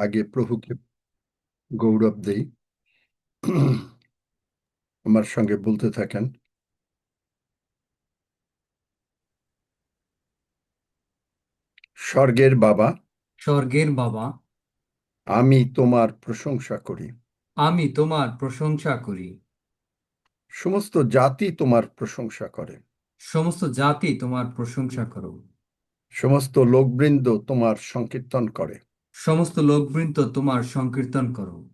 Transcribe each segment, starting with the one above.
আগে প্রভুকে গৌরব দেই। আমার সঙ্গে বলতে থাকেন, স্বর্গের বাবা, স্বর্গের বাবা, আমি তোমার প্রশংসা করি। আমি তোমার প্রশংসা করি। সমস্ত জাতি তোমার প্রশংসা করে। সমস্ত জাতি তোমার প্রশংসা করো। সমস্ত লোকবৃন্দ তোমার সংকীর্তন করে। সমস্ত লোকবৃন্দ তোমার সংকীর্তন করো।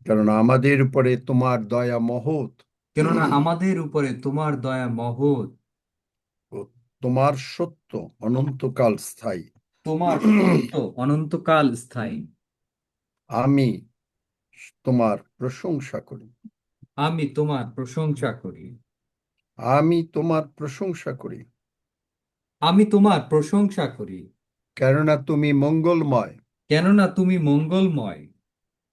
কারণ আমাদের উপরে তোমার দয়া মহৎ, কেননা আমাদের উপরে তোমার দয়া মহৎ। ও তোমার সত্য অনন্তকাল স্থায়ী। তোমার সত্য অনন্তকাল স্থায়ী। আমি তোমার প্রশংসা করি। আমি তোমার প্রশংসা করি। আমি তোমার প্রশংসা করি। আমি তোমার প্রশংসা করি। কেননা তুমি মঙ্গলময়, কেননা তুমি মঙ্গলময়।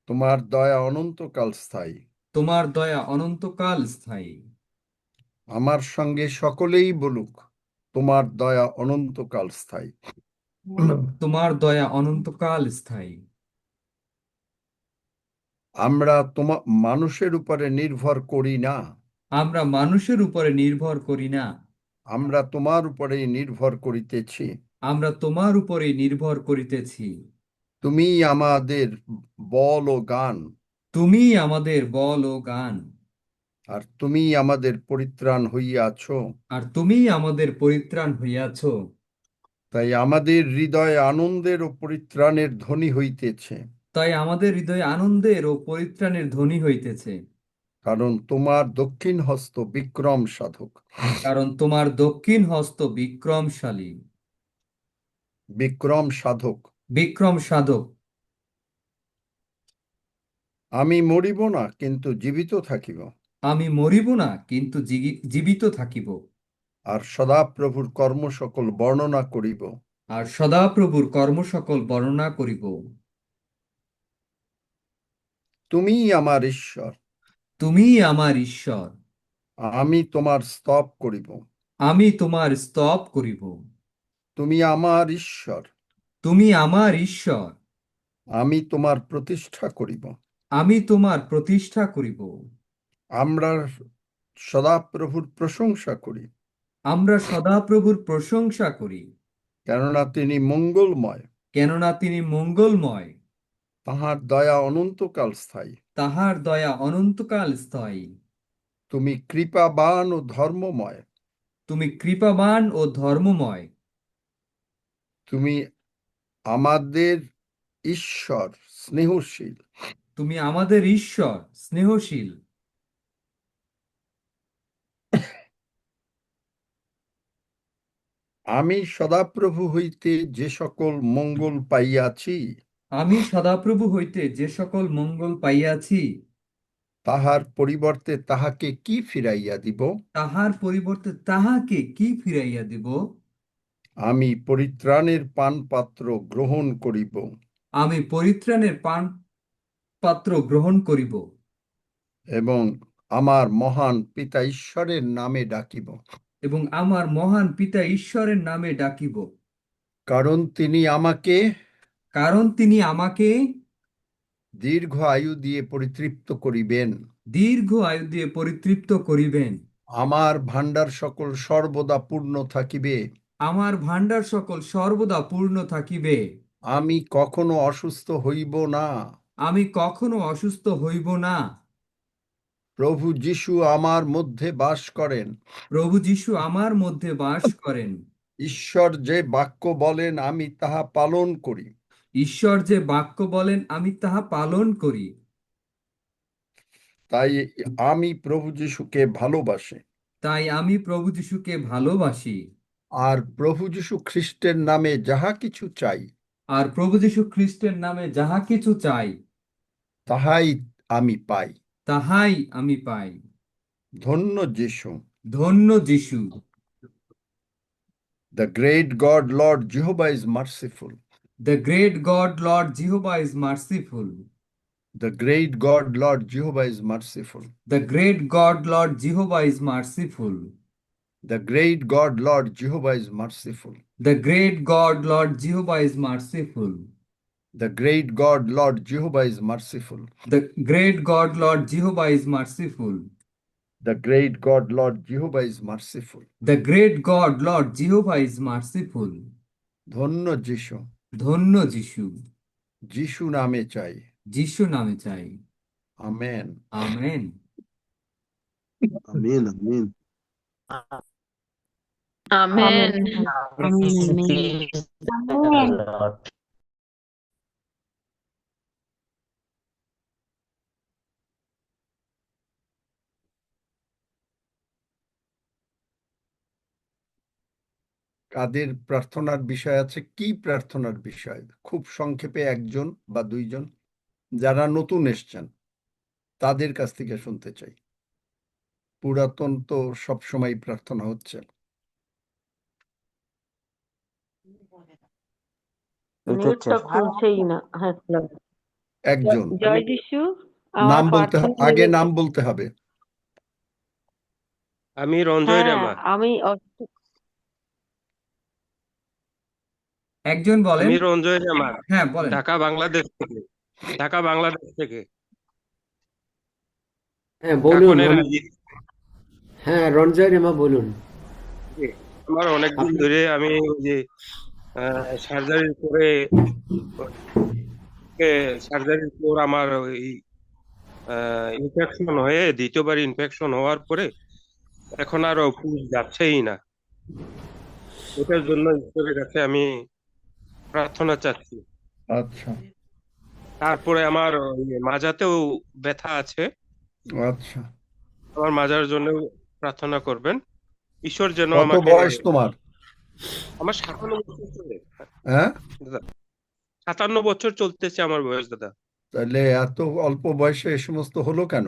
তোমার দয়া অনন্তকাল স্থায়ী। তোমার দয়া অনন্তকাল স্থায়ী। আমার সঙ্গে সকলেই বলুক, তোমার দয়া অনন্তকাল স্থায়ী। তোমার দয়া অনন্তকাল স্থায়ী। আমরা মানুষের উপরে নির্ভর করি না, আমরা মানুষের উপরে নির্ভর করি না। আমরা তোমার উপরেই নির্ভর করিতেছি। আমরা তোমার উপরে নির্ভর করিতেছি। তুমি আমাদের বল ও গান, তুমি আমাদের বল ও গান। আর তুমি আমাদের পরিত্রাণ হইয়াছ। আর তুমি আমাদের পরিত্রাণ হইয়াছ। তাই আমাদের হৃদয়ে আনন্দের ও পরিত্রাণের ধ্বনি হইতেছে। তাই আমাদের হৃদয়ে আনন্দের ও পরিত্রাণের ধ্বনি হইতেছে। কারণ তোমার দক্ষিণ হস্ত বিক্রম সাধক। কারণ তোমার দক্ষিণ হস্ত বিক্রমশালী। বিক্রম সাধক। বিক্রম সাধক। আমি মরিব না, কিন্তু জীবিত থাকিব, আমি মরিব না, কিন্তু জীবিত থাকিব। আর সদাপ্রভুর কর্ম সকল বর্ণনা করিব। আর সদাপ্রভুর কর্ম সকল বর্ণনা করিব। তুমিই আমার ঈশ্বর, তুমিই আমার ঈশ্বর। আমি তোমার স্তব করিব। আমি তোমার স্তব করিব। তুমি আমার ঈশ্বর, তুমি আমার ঈশ্বর। আমি তোমার প্রতিষ্ঠা করিব। আমি তোমার প্রতিষ্ঠা করিব। আমরা সদাপ্রভুর প্রশংসা করি, আমরা সদাপ্রভুর প্রশংসা করি। কেননা তিনি মঙ্গলময়, কেননা তিনি মঙ্গলময়। তাহার দয়া অনন্তকাল স্থায়ী। তাহার দয়া অনন্তকাল স্থায়ী। তুমি কৃপাবান ও ধর্মময়, তুমি কৃপাবান ও ধর্মময়। তুমি আমাদের ঈশ্বর স্নেহশীল। তুমি আমাদের ঈশ্বর স্নেহশীল। আমি সদাপ্রভু হইতে যে সকল মঙ্গল পাইয়াছি, আমি সদাপ্রভু হইতে যে সকল মঙ্গল পাইয়াছি, তাহার পরিবর্তে তাহাকে কি ফিরাইয়া দিব? তাহার পরিবর্তে তাহাকে কি ফিরাইয়া দিব? আমি পরিত্রাণের পানপাত্র গ্রহণ করিব, আমি পরিত্রাণের পান পাত্র গ্রহণ করিব। এবং আমার মহান পিতা ঈশ্বরের নামে ডাকিব। এবং আমার মহান পিতা ঈশ্বরের নামে ডাকিব। কারণ তিনি আমাকে কারণ তিনি আমাকে দীর্ঘ আয়ু দিয়ে পরিতৃপ্ত করিবেন। দীর্ঘ আয়ু দিয়ে পরিতৃপ্ত করিবেন। আমার ভাণ্ডার সকল সর্বদা পূর্ণ থাকিবে। আমার ভাণ্ডার সকল সর্বদা পূর্ণ থাকিবে। আমি কখনো অসুস্থ হইব না। আমি কখনো অসুস্থ হইব না। প্রভু যিশু আমার মধ্যে বাস করেন। প্রভু যীশু আমার মধ্যে বাস করেন। ঈশ্বর যে বাক্য বলেন আমি তাহা পালন করি। ঈশ্বর যে বাক্য বলেন আমি তাহা পালন করি। তাই আমি প্রভু যিশুকে ভালোবাসি। তাই আমি প্রভু যীশুকে ভালোবাসি। আর প্রভু যিশু খ্রিস্টের নামে যাহা কিছু চাই, আর প্রভু যীশু খ্রিস্টের নামে যাহা কিছু চাই, তাহাই আমি পাই। তাহাই আমি পাই। ধন্য যিশু। ধন্য যীশু। The great God, Lord Jehovah is merciful. The great God, Lord Jehovah is merciful. The great God, Lord Jehovah is merciful. The great God, Lord Jehovah is merciful. The great God, Lord Jehovah is merciful. The great God, Lord Jehovah is merciful. The great God, Lord Jehovah is merciful. The great God, Lord Jehovah is merciful. The great God, Lord Jehovah is merciful. The great God, Lord Jehovah is merciful. ধন্য যিশু, ধন্য যিশু, যিশু নামে চাই। যিশু নামে চাই। আমেন। Amen. Amen, amen. Amen. Amen. Praise the Amen. Lord. কাদের প্রার্থনার বিষয় আছে? কি প্রার্থনার বিষয়? খুব সংক্ষেপে একজন বা দুইজন যারা নতুন এসছেন তাদের কাছ থেকে শুনতে চাই। পুরাতন তো সবসময় প্রার্থনা হচ্ছে। মিউটটা খুলছেই না। হ্যাঁ, খুলে গেছে। একজন জয় যিশু, আমার নাম বলতে প্রার্থনা আগে নিবেদন। নাম বলতে হবে। আমি রঞ্জয় হ্যাঁ, রেমা। আমি একজন বলেন। আমি রঞ্জয় রেমা, হ্যাঁ, বলেন। ঢাকা বাংলাদেশ থেকে। ঢাকা বাংলাদেশ থেকে। হ্যাঁ বলুন। কাকনের হাজি। হ্যাঁ রঞ্জয় রেমা বলুন। আমার অনেকদিন আপনি ধরে আমি ওই যে সার্জারির পরে সার্জারির পর আমার ওই ইনফেকশন হয়ে দ্বিতীয়বার ইনফেকশন হওয়ার পরে এখন আর পুষ যাচ্ছেই না। এটার জন্য ঈশ্বরের কাছে আমি প্রার্থনা চাচ্ছি। আচ্ছা তারপরে আমার ওই মাজাতেও ব্যথা আছে, আচ্ছা। আমার মাজার জন্য প্রার্থনা করবেন। ঈশ্বর যেন কত আমাকে। বয়স তোমার? আমার 57 বছর চলে হ্যাঁ, দাদা, 57 বছর চলতেছে আমার বয়স দাদা। তাহলে এত অল্প বয়সে এ সমস্ত হলো কেন?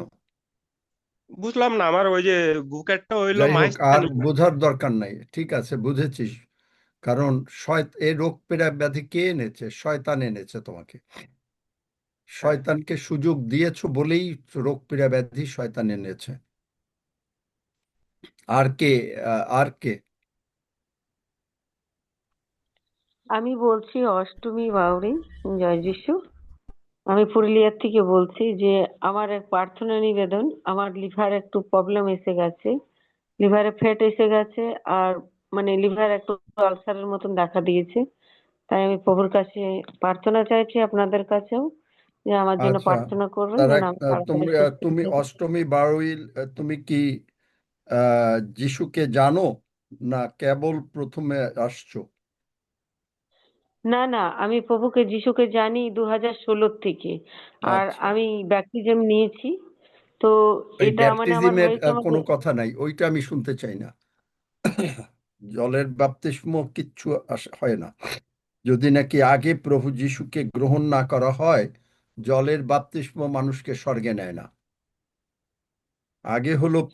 বুঝলাম না, আমার ওই যে বুকেটটা হইলো যাই হোক, আর মাইস্থানি। বোঝার দরকার নাই। ঠিক আছে, বুঝেছিস। কারণ এই রোগ পীড়া ব্যাধি কে এনেছে? শয়তান এনেছে তোমাকে। শয়তানকে সুযোগ দিয়েছো বলেই রোগ পীড়া ব্যাধি শয়তান এনেছে। আর কে? আর কে? আমি বলছি অষ্টমী বাউরি। জয় যিশু। আমি পুরুলিয়ার থেকে বলছি যে আমার এক প্রার্থনা নিবেদন। আমার লিভার একটু প্রবলেম এসে গেছে, লিভারে ফ্যাট এসে গেছে, আর মানে লিভার একটু আলসারের মতন দেখা দিয়েছে। তাই আমি প্রভুর কাছে প্রার্থনা চাইছি, আপনাদের কাছেও, যে আমার জন্য আচ্ছা, প্রার্থনা করবেন তারা যেন আমি তাড়াতাড়ি তুমি সুস্থ তুমি হয়ে যাই। অষ্টমী বারুইল, তুমি কি যিশুকে জানো না কেবল প্রথমে আসছো? না না, আমি প্রভুকে যিশুকে জানি 2016 থেকে। আর আচ্ছা, আমি ব্যাপটিজম নিয়েছি। তো ওই এটা মানে আমার ব্যাপটিজমের হয়েছে আমাকে। কোনো কথা নাই, ওইটা আমি শুনতে চাই না। জলের বাপ্তিস্ম কিচ্ছু হয় না যদি নাকি আগে প্রভু যিশুকে গ্রহণ না করা হয়। জলের বাপ্তিস্ম মানুষকে স্বর্গে নেয় না। আগে হলো সে তো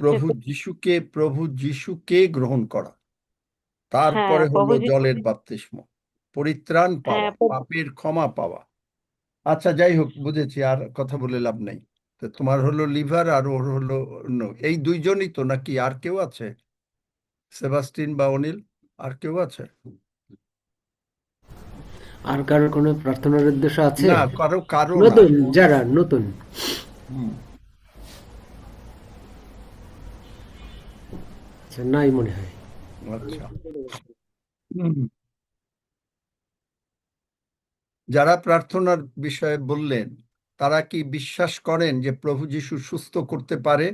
প্রভু যিশুকে গ্রহণ করা, হ্যাঁ, তারপরে প্রভু হলো যিশু। জলের বাপ্তিস্ম, পরিত্রাণ হ্যাঁ পাওয়া, পাপের ক্ষমা পাওয়া। আচ্ছা, যাই হোক, বুঝেছি, আর কথা বলে লাভ নেই। তো তোমার হলো লিভার আর ওর হলো অন্য, এই দুইজনই তো, নাকি আর কেউ আছে? সেবাস্টিন বা অনিল, আর কেউ আছে? আর কারোর কোনো প্রার্থনার উদ্দেশ্য আছে? না, কারো কারো না। নতুন, যারা নতুন। হুম। আচ্ছা, নাই মনে হয়। আচ্ছা। হুম। যারা প্রার্থনার বিষয়ে বললেন, তারা কি বিশ্বাস করেন যে প্রভু যিশু সুস্থ করতে পারে?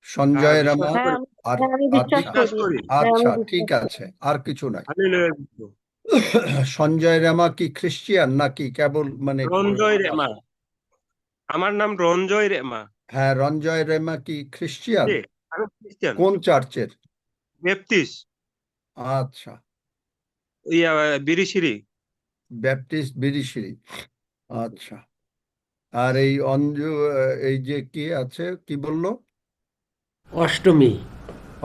সঞ্জয় রামা। বিশ্বাস হ্যাঁ করি। আমি আর হ্যাঁ আমি বিশ্বাস আচ্ছা বিশ্বাস করি। করি। হ্যাঁ আমি আচ্ছা, ঠিক বিশ্বাস করি। আছে, আর কিছু নাই। আমি লয়ে যাবো। সঞ্জয় রামা কি খ্রিস্টিয়ান নাকি কেবল মানে রঞ্জয় রেমা, আমার নাম রঞ্জয় রেমা। হ্যাঁ, রঞ্জয় রেমা কি খ্রিস্টিয়ান? জি, আমি খ্রিস্টান, কোন চার্চের? ব্যাপটিস্ট, আচ্ছা, ইয়া বিরিশিরি। ব্যাপটিস্ট বিরিশিরি। আচ্ছা। আর এই অঞ্জু, এই যে কি আছে, কি বললো? অষ্টমী।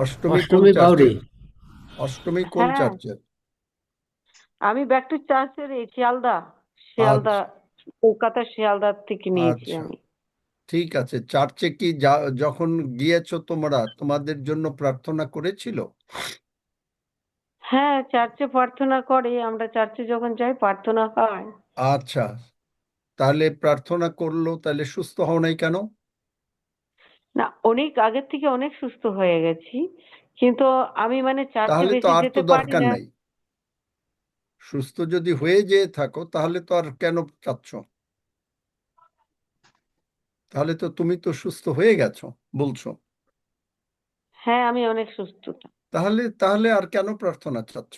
অষ্টমী কোন অষ্টমী বাউরি। চার্চের? অষ্টমী কোন হ্যাঁ, চার্চের? আমি ব্যাপটিস্ট চার্চের এই শিয়ালদা, শিয়ালদা, আচ্ছা কলকাতার শিয়ালদার থেকে নিয়েছি আচ্ছা, আমি। ঠিক আছে। চার্চে কি যখন গিয়েছো তোমরা, তোমাদের জন্য প্রার্থনা করেছিল? হ্যাঁ, চার্চে প্রার্থনা করে, আমরা চার্চে যখন যাই প্রার্থনা হয়। আচ্ছা, তাহলে প্রার্থনা করলো, তাহলে সুস্থ হও নাই কেন? না, অনেক আগের থেকে অনেক সুস্থ হয়ে গেছি, কিন্তু আমি মানে চার্চে তাহলে তো বেশি আর তো যেতে পারি দরকার না। নাই। সুস্থ যদি হয়ে যেয়ে থাকো তাহলে তো আর কেন চাচ্ছ? তাহলে তো তুমি তো সুস্থ হয়ে গেছো বলছো। হ্যাঁ, আমি অনেক সুস্থ। তাহলে তাহলে আর কেন প্রার্থনা চাচ্ছ?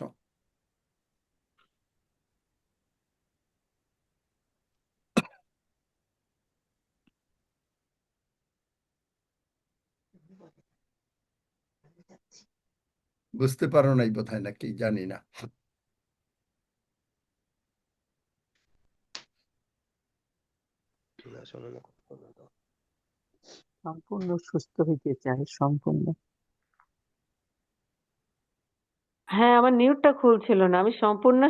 বুঝতে পারো নাই বোধহয়, নাকি জানি না। সম্পূর্ণ সুস্থ হইতে চাই, সম্পূর্ণ। হ্যাঁ, আমার নিউজটা খুলছিল না। আমি সম্পূর্ণ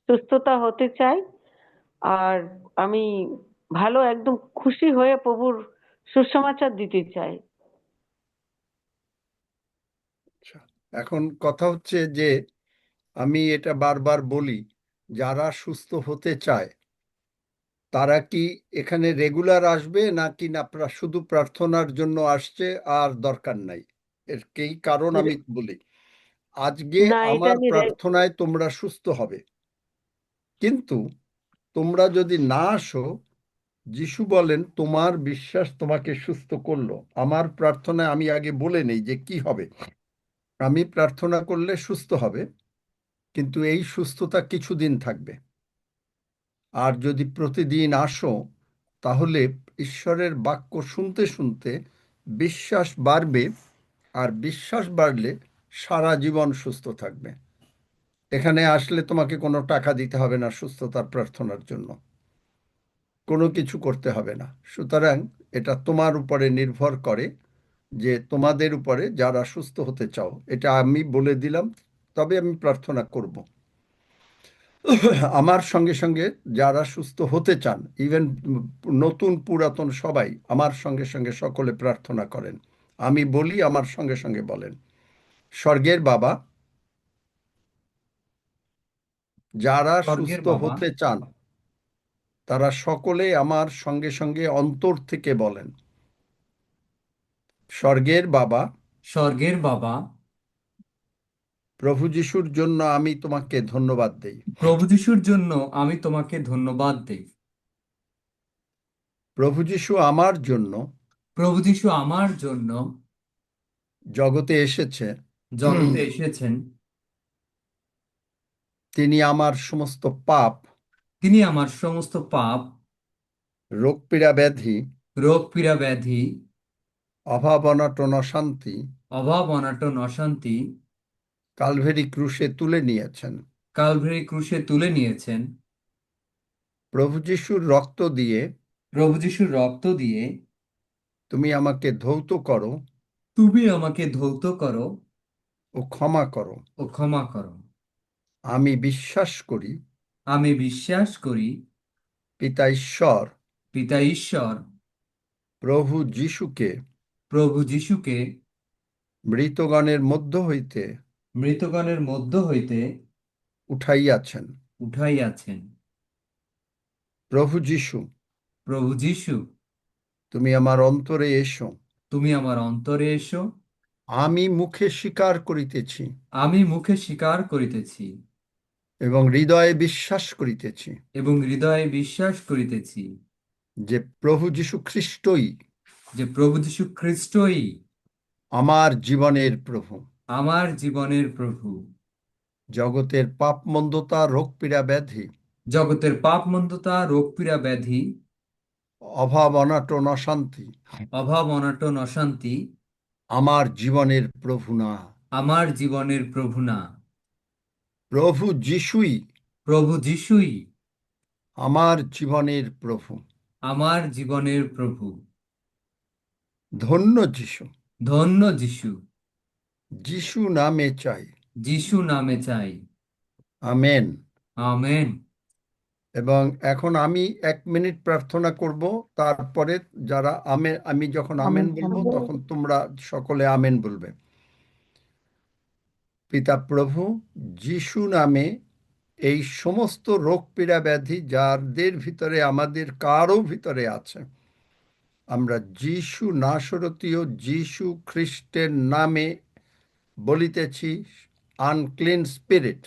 সুস্থতা হতে চাই। আর আমি ভালো একদম খুশি হয়ে প্রভুর সুসমাচার দিতে চাই। আচ্ছা, এখন কথা হচ্ছে যে আমি এটা বারবার বলি, যারা সুস্থ হতে চায় তারা কি এখানে রেগুলার আসবে, নাকি না শুধু প্রার্থনার জন্য আসছে আর দরকার নাই? এর কি কারণ আমি বলি। আজকে না, এটা আমার আমি প্রার্থনায় তোমরা সুস্থ হবে, কিন্তু তোমরা যদি না আসো, যিশু বলেন তোমার বিশ্বাস তোমাকে সুস্থ করলো। আমার প্রার্থনায় আমি আগে বলে নেই যে কি হবে। আমি প্রার্থনা করলে সুস্থ হবে, কিন্তু এই সুস্থতা কিছুদিন থাকবে। আর যদি প্রতিদিন আসো, তাহলে ঈশ্বরের বাক্য শুনতে শুনতে বিশ্বাস বাড়বে, আর বিশ্বাস বাড়লে সারা জীবন সুস্থ থাকবে। এখানে আসলে তোমাকে কোনো টাকা দিতে হবে না সুস্থতার প্রার্থনার জন্য, কোনো কিছু করতে হবে না। সুতরাং এটা তোমার উপরে নির্ভর করে, যে তোমাদের উপরে যারা সুস্থ হতে চাও। এটা আমি বলে দিলাম, তবে আমি প্রার্থনা করব। আমার সঙ্গে সঙ্গে যারা সুস্থ হতে চান, ইভেন নতুন পুরাতন সবাই আমার সঙ্গে সঙ্গে সকলে প্রার্থনা করেন। আমি বলি, আমার সঙ্গে সঙ্গে বলেন, স্বর্গের বাবা, যারা স্বর্গের সুস্থ বাবা, হতে চান তারা সকলে আমার সঙ্গে সঙ্গে অন্তর থেকে বলেন, স্বর্গের বাবা, স্বর্গের বাবা, প্রভু যিশুর জন্য আমি তোমাকে ধন্যবাদ দেই। প্রভু যিশুর জন্য আমি তোমাকে ধন্যবাদ দেই। প্রভু যিশু আমার জন্য প্রভু যিশু আমার জন্য জগতে এসেছে। জগতে এসেছেন। তিনি আমার সমস্ত পাপ, তিনি আমার সমস্ত পাপ, রোগ পীড়া ব্যাধি, রোগ পীড়া ব্যাধি, অভাব অনটন অশান্তি অভাব অনাটন অশান্তি কালভেরি ক্রুশে তুলে নিয়েছেন। কালভারি ক্রুশে তুলে নিয়েছেন। প্রভু যিশুর রক্ত দিয়ে প্রভু যিশুর রক্ত দিয়ে তুমি আমাকে ধৌত করো তুমি আমাকে ধৌত করো ও ক্ষমা করো। ও ক্ষমা করো। আমি বিশ্বাস করি আমি বিশ্বাস করি পিতা ঈশ্বর পিতা ঈশ্বর প্রভু যিশুকে প্রভু যিশুকে মৃতগণের মধ্য হইতে মৃতগণের মধ্য হইতে উঠাইয়াছেন। উঠাইয়াছেন। প্রভু যিশু, প্রভু যিশু, তুমি আমার অন্তরে এসো। তুমি আমার অন্তরে এসো। আমি মুখে স্বীকার করিতেছি আমি মুখে স্বীকার করিতেছি এবং হৃদয়ে বিশ্বাস করিতেছি এবং হৃদয়ে বিশ্বাস করিতেছি যে প্রভু যিশু খ্রিস্টই যে প্রভু যিশু খ্রিস্টই আমার জীবনের প্রভু। আমার জীবনের প্রভু। জগতের পাপ মন্দতা, রোগ পীড়া ব্যাধি, জগতের পাপ মন্দতা, রোগ পীড়া ব্যাধি, অভাব অনাটন অশান্তি অভাব অনাটন অশান্তি আমার জীবনের প্রভু না। আমার জীবনের প্রভু না। প্রভু যিশুই প্রভু যিশুই আমার জীবনের প্রভু। আমার জীবনের প্রভু। ধন্য যিশু, ধন্য যিশু। যিশু নামে চাই। যিশু নামে চাই। আমেন। আমেন। এবং এখন আমি 1 মিনিট প্রার্থনা করব, তারপরে যারা আমেন, আমি যখন আমেন বলবো তখন তোমরা সকলে আমেন বলবে। পিতা প্রভু যিশু নামে এই সমস্ত রোগ পীড়া ব্যাধি যাদের ভিতরে আমাদের কারো ভিতরে আছে, আমরা যিশু নাসরতীয় যিশু খ্রিস্টের নামে বলিতেছি, আনক্লিন স্পিরিট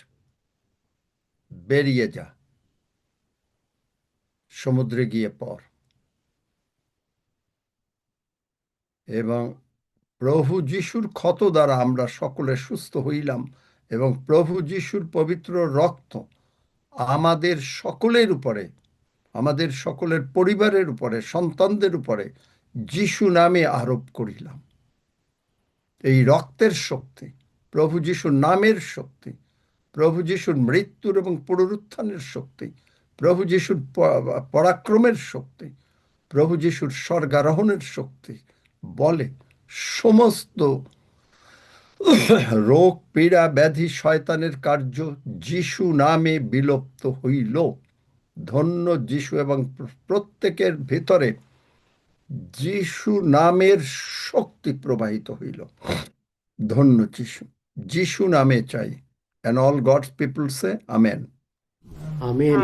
বেরিয়ে যা, সমুদ্রে গিয়ে পড়। এবং প্রভু যিশুর ক্ষত দ্বারা আমরা সকলে সুস্থ হইলাম, এবং প্রভু যিশুর পবিত্র রক্ত আমাদের সকলের উপরে, আমাদের সকলের পরিবারের উপরে, সন্তানদের উপরে যিশু নামে আরোপ করিলাম। এই রক্তের শক্তি, প্রভু যিশুর নামের শক্তি, প্রভু যিশুর মৃত্যুর এবং পুনরুত্থানের শক্তি, প্রভু যিশুর পরাক্রমের শক্তি, প্রভু যিশুর স্বর্গারোহণের শক্তি বলে সমস্ত রোগ পীড়া ব্যাধি শয়তানের কার্য যিশু নামে বিলুপ্ত হইল। ধন্য যিশু। এবং প্রত্যেকের ভিতরে যিশু নামের শক্তি প্রবাহিত হইল। ধন্য যিশু। যিশু নামে চাই। And all God's people say Amen. Amen. Amen.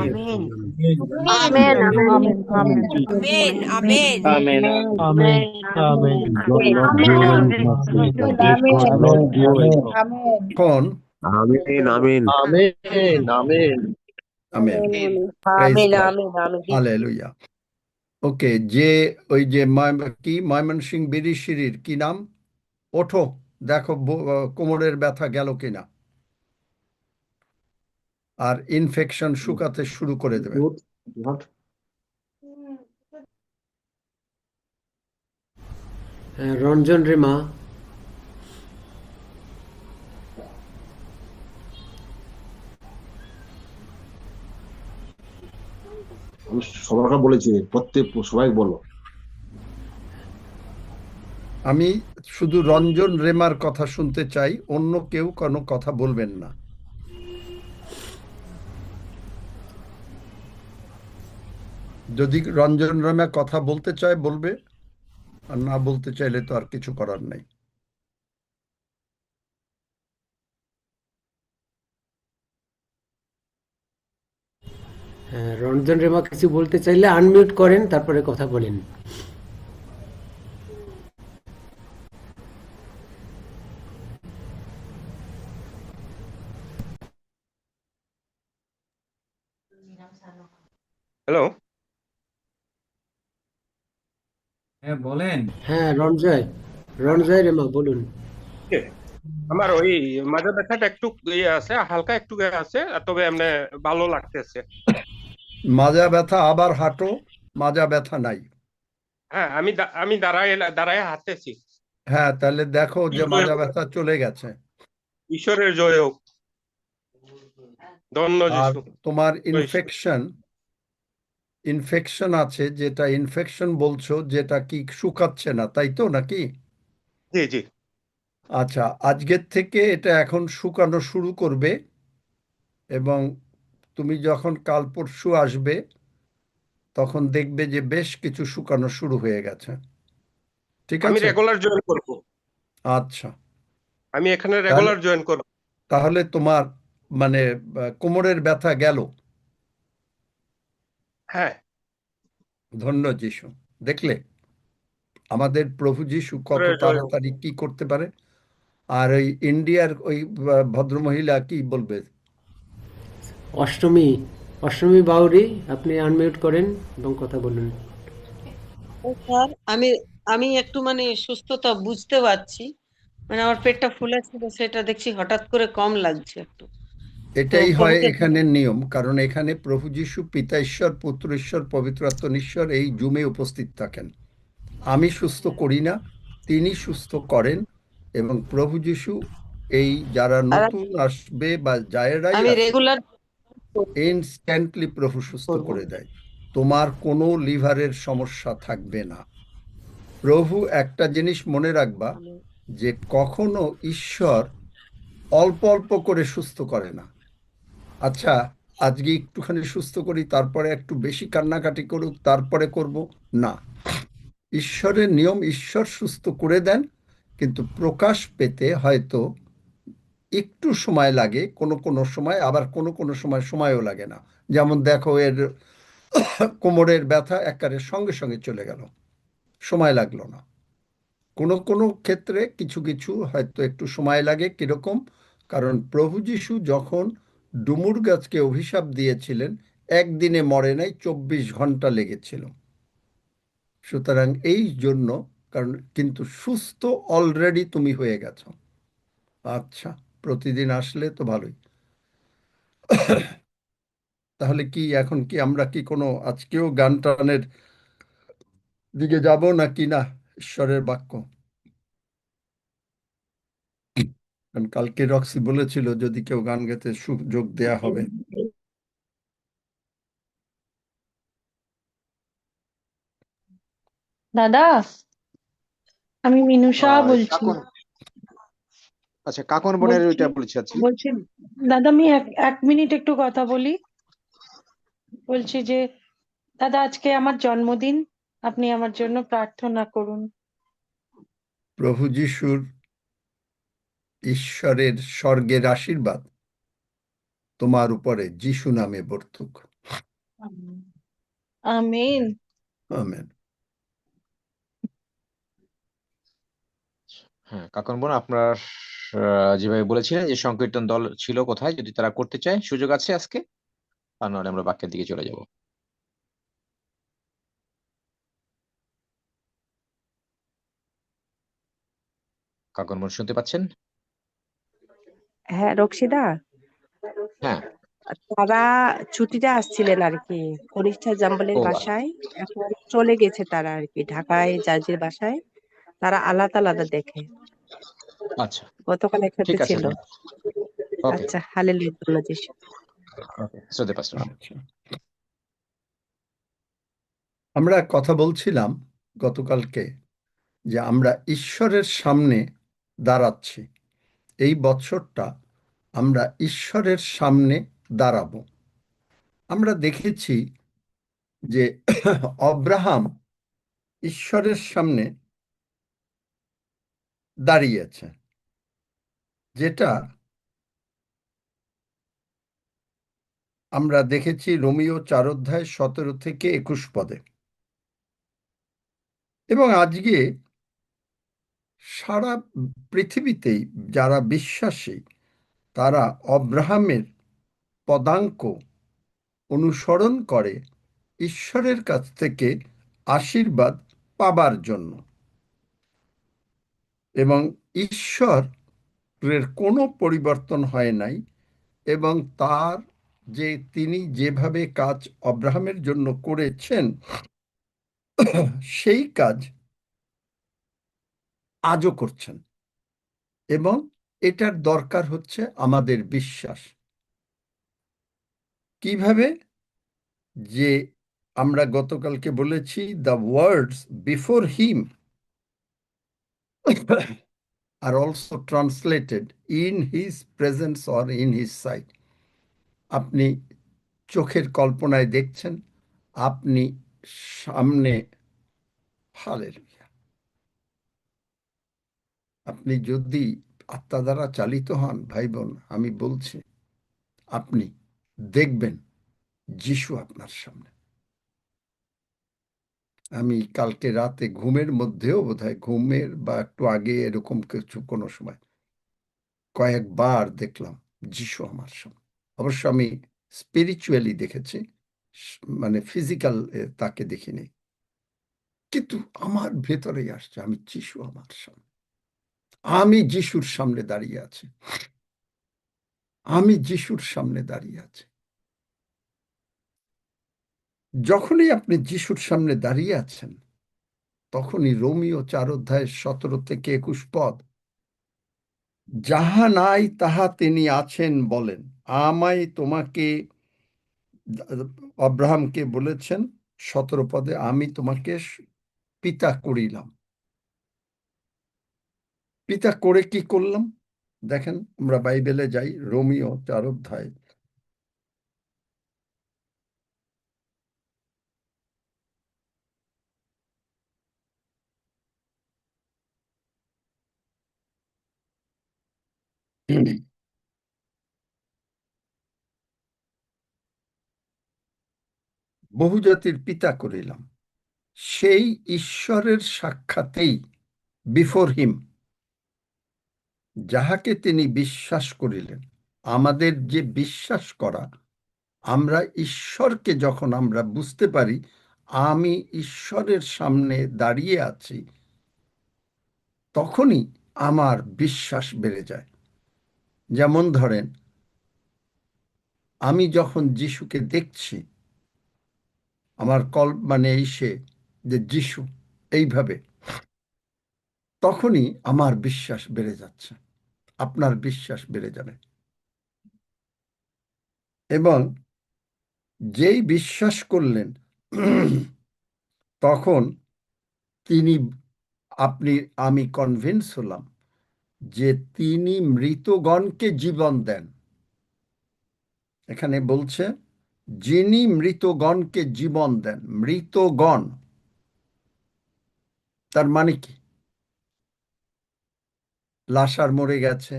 Amen. Amen amen Amen. Amen. Amen. Amen amen এখন Amen. Amen. Amen amen amen. Amen. Amen. Amen. Hallelujah. Okay, যে ওই যে কি ময়মনসিংহ বিরিশিরির কি নাম, ওঠো দেখো কোমরের ব্যথা গেল কিনা, আর ইনফেকশন শুকাতে শুরু করে দেবে। রঞ্জন রেমা, আমি সবাইকে বলেছি, প্রত্যেক সবাই বলো। আমি শুধু রঞ্জন রেমার কথা শুনতে চাই, অন্য কেউ কোনো কথা বলবেন না। যদি রঞ্জন রেমা কথা বলতে চায় বলবে, আর না বলতে চাইলে তো আর কিছু করার নেই। রঞ্জন রেমা কিছু বলতে চাইলে আনমিউট করেন, তারপরে কথা বলেন। হ্যালো, হ্যাঁ বলেন। হ্যাঁ, রঞ্জয় রেমা বলুন। আমার ওই মাজা ব্যথাটা একটু ইয়ে আছে, হালকা একটু আছে, তবে এমনি ভালো লাগতেছে। মাজা ব্যথা, আবার হাঁটো, মাজা ব্যথা নাই। হ্যাঁ, আমি দাঁড়ায় হাঁটতেছি। হ্যাঁ, তাহলে দেখো যে মাজা ব্যথা চলে গেছে। ঈশ্বরের জয় হোক। ধন্য আর যিশু। তোমার ইনফেকশন আছে, যেটা ইনফেকশন বলছো, যেটা কি শুকাচ্ছে না, তাই তো নাকি? জি জি। আচ্ছা, আজকের থেকে এটা এখন শুকানো শুরু করবে, এবং তুমি যখন কাল পরশু আসবে তখন দেখবে যে বেশ কিছু শুকানো শুরু হয়ে গেছে। ঠিক আমি আছে? রেগুলার জয়েন করব। আচ্ছা, আমি এখানে রেগুলার জয়েন করব। তাহলে তোমার মানে কোমরের ব্যথা গেল। হ্যাঁ। ধন্য যিশু। দেখলে আমাদের প্রভু যিশু কত জয় হোক। তাড়াতাড়ি কি করতে পারে। আর ওই ইন্ডিয়ার ওই ভদ্রমহিলা কি বলবে? অষ্টমী বাউরি, আপনি আনমিউট করেন এবং কথা বলুন। স্যার, আমি আমি একটু মানে সুস্থতা বুঝতে পারছি, মানে আমার পেটটা ফুলে ছিল, সেটা দেখছি হঠাৎ করে কম লাগছে একটু। এটাই তো হয় প্রভুকে এখানে নিয়ম, কারণ এখানে প্রভু যিশু পিতা ঈশ্বর, পুত্র ঈশ্বর, পবিত্র আত্মা ঈশ্বর এই জুমে উপস্থিত থাকেন। আমি সুস্থ করি না, তিনি সুস্থ করেন। এবং প্রভু যিশু এই যারা আর নতুন আসবে বা যায়েরাই আমি আসবে, রেগুলার ইনস্ট্যান্টলি প্রভু সুস্থ করব। করে দেয়। তোমার কোনো লিভারের সমস্যা থাকবে না। প্রভু একটা জিনিস মনে রাখবা, যে কখনো ঈশ্বর অল্প অল্প করে সুস্থ করে না। আচ্ছা, আজকে একটুখানি সুস্থ করি, তারপরে একটু বেশি কান্নাকাটি করুক, তারপরে করব না। ঈশ্বরের নিয়ম, ঈশ্বর সুস্থ করে দেন, কিন্তু প্রকাশ পেতে হয়তো একটু সময় লাগে, কোনো কোনো সময়, আবার কোনো কোনো সময় সময়ও লাগে না। যেমন দেখো, এর কোমরের ব্যথা একেবারে সঙ্গে সঙ্গে চলে গেল, সময় লাগলো না। কোনো কোনো ক্ষেত্রে কিছু কিছু হয়তো একটু সময় লাগে। কিরকম? কারণ প্রভু যিশু যখন ডুমুর গাছকে অভিশাপ দিয়েছিলেন, একদিনে মরে নাই, 24 ঘন্টা লেগেছিল। সুতরাং এই জন্য, কারণ কিন্তু সুস্থ অলরেডি তুমি হয়ে গেছো। আচ্ছা, প্রতিদিন আসলে তো ভালোই। তাহলে কি এখন কি আমরা কি কোনো আজকেও গান টানের দিকে যাব নাকি না? ঈশ্বরের বাক্য, কারণ কালকে রক্সি বলেছিল যদি কেউ গান গাইতে সুযোগ দেয়া হবে। দাদা, আমি মিনুষা বলছি। কাকন, আচ্ছা কাকন বোনের বলছি ওইটা বলছি আছি। বলছি দাদা, আমি এক এক মিনিট একটু কথা বলি। বলছি যে দাদা, আজকে আমার জন্মদিন, আপনি আমার জন্য প্রার্থনা করুন। প্রভু যিশুর, ঈশ্বরের স্বর্গের আশীর্বাদ তোমার উপরে যিশু নামে বর্তুক। আমেন। আমেন। হ্যাঁ কাকন বোন, আপনার যেভাবে বলেছিলেন যে সংকীর্তন দল ছিল কোথায়, যদি তারা করতে চায় সুযোগ আছে আজকে, আর নাহলে আমরা বাক্যের দিকে চলে যাব। কাকন বোন শুনতে পাচ্ছেন? হ্যাঁ, রক্ষিদা, হ্যাঁ। তারা ছুটিতে আসছিলেন আর কি কনিষ্ঠা জাম্বলের ও বাসায়। এখন চলে গেছে তারা আর কি ঢাকায় জার্জির বাসায়। তারা আলাদা আলাদা দেখে। আচ্ছা, গতকাল একসাথে ঠিক আছে ছিল। বোন। ওকে আচ্ছা, হালেলুয়া, ধন্যবাদ যিশু। ওকে, শ্রদ্ধে পাস্টর। আচ্ছা, আমরা কথা বলছিলাম গতকালকে যে আমরা ঈশ্বরের সামনে দাঁড়াচ্ছি। এই বছরটা আমরা ঈশ্বরের সামনে দাঁড়াবো। আমরা দেখেছি যে অব্রাহাম ঈশ্বরের সামনে দাঁড়িয়েছে, যেটা আমরা দেখেছি রোমীয় 4 অধ্যায় 17 থেকে 21 পদে। এবং আজকে সারা পৃথিবীতেই যারা বিশ্বাসী, তারা অব্রাহামের পদাঙ্ক অনুসরণ করে ঈশ্বরের কাছ থেকে আশীর্বাদ পাবার জন্য। এবং ঈশ্বরের কোনো পরিবর্তন হয় নাই, এবং তার যে তিনি যেভাবে কাজ অব্রাহামের জন্য করেছেন, সেই কাজ আজও করছেন। এবং এটার দরকার হচ্ছে আমাদের বিশ্বাস। কিভাবে? যে আমরা গতকালকে বলেছি, the words before him are also translated in his presence or in his sight. আপনি চোখের কল্পনায় দেখছেন, আপনি সামনে, হালেলুয়া, আপনি যদি আত্মা দ্বারা চালিত হন, ভাই বোন, আমি বলছি, আপনি দেখবেন যিশু আপনার সামনে। আমি কালকে রাতে ঘুমের মধ্যেও, বোধহয় ঘুমের বা একটু আগে এরকম কিছু কোনো সময় কয়েকবার দেখলাম যিশু আমার সামনে। অবশ্য আমি স্পিরিচুয়ালি দেখেছি, মানে ফিজিক্যাল তাকে দেখিনি, কিন্তু আমার ভেতরেই আসছে আমি যিশু আমার সামনে, আমি যিশুর সামনে দাঁড়িয়ে আছি, আমি যিশুর সামনে দাঁড়িয়ে আছি। যখনই আপনি যিশুর সামনে দাঁড়িয়ে আছেন, তখনই রোমীয় 4 অধ্যায় 17 থেকে 21 পদ, যাহা নাই তাহা তিনি আছেন বলেন, আমায় তোমাকে, আব্রাহামকে বলেছেন 17 পদে, আমি তোমাকে পিতা করিলাম। পিতা করে কি করলাম? দেখেন, আমরা বাইবেলে যাই, রোমীয় 4 অধ্যায় বহুজাতির পিতা করিলাম। সেই ঈশ্বরের সাক্ষাতেই বিফোর হিম যাহাকে তিনি বিশ্বাস করিলেন। আমাদের যে বিশ্বাস করা, আমরা ঈশ্বরকে যখন আমরা বুঝতে পারি আমি ঈশ্বরের সামনে দাঁড়িয়ে আছি, তখনই আমার বিশ্বাস বেড়ে যায়। যেমন ধরেন, আমি যখন যিশুকে দেখছি, আমার মানে এসে যে যিশু এইভাবে, তখনই আমার বিশ্বাস বেড়ে যাচ্ছে, আপনার বিশ্বাস বেড়ে যাবে। এবং যেই বিশ্বাস করলেন তখন তিনি আমি কনভিন্স হলাম যে তিনি মৃতগণকে জীবন দেন। এখানে বলছে যিনি মৃতগণকে জীবন দেন। মৃতগণ তার মানে কি? লাসার মরে গেছে,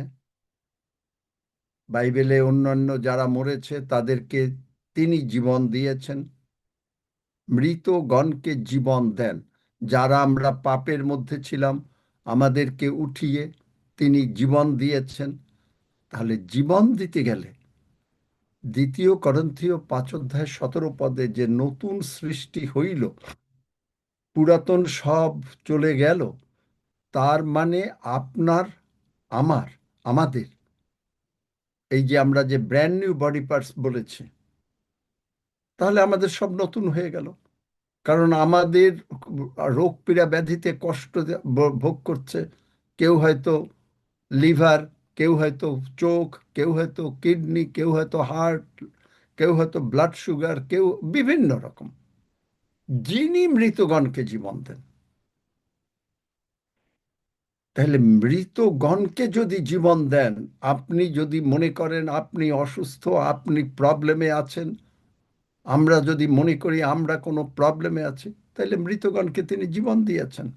বাইবেলে অন্যান্য যারা মরেছে তাদেরকে তিনি জীবন দিয়েছেন। মৃতগণকে জীবন দেন। যারা আমরা পাপের মধ্যে ছিলাম আমাদেরকে উঠিয়ে তিনি জীবন দিয়েছেন। তাহলে জীবন দিতে গেলে 2 করন্থীয় 5:17 পদে যে নতুন সৃষ্টি হইল, পুরাতন সব চলে গেল, তার মানে আপনার, আমাদের এই যে আমরা যে ব্র্যান্ড নিউ বডি পার্টস বলেছি, তাহলে আমাদের সব নতুন হয়ে গেল। কারণ আমাদের রোগ পীড়া ব্যাধিতে কষ্ট ভোগ করছে, কেউ হয়তো লিভার, কেউ হয়তো চোখ, কেউ হয়তো কিডনি, কেউ হয়তো হার্ট, কেউ হয়তো ব্লাড সুগার, কেউ বিভিন্ন রকম। যিনি মৃতগণকে জীবন দেন, তাহলে মৃতগণকে যদি জীবন দেন, আপনি যদি মনে করেন আপনি অসুস্থ, আপনি প্রবলেমে আছেন, আমরা যদি মনে করি আমরা কোনো প্রবলেমে আছি, তাহলে মৃতগণকে তিনি জীবন দিয়েছেন।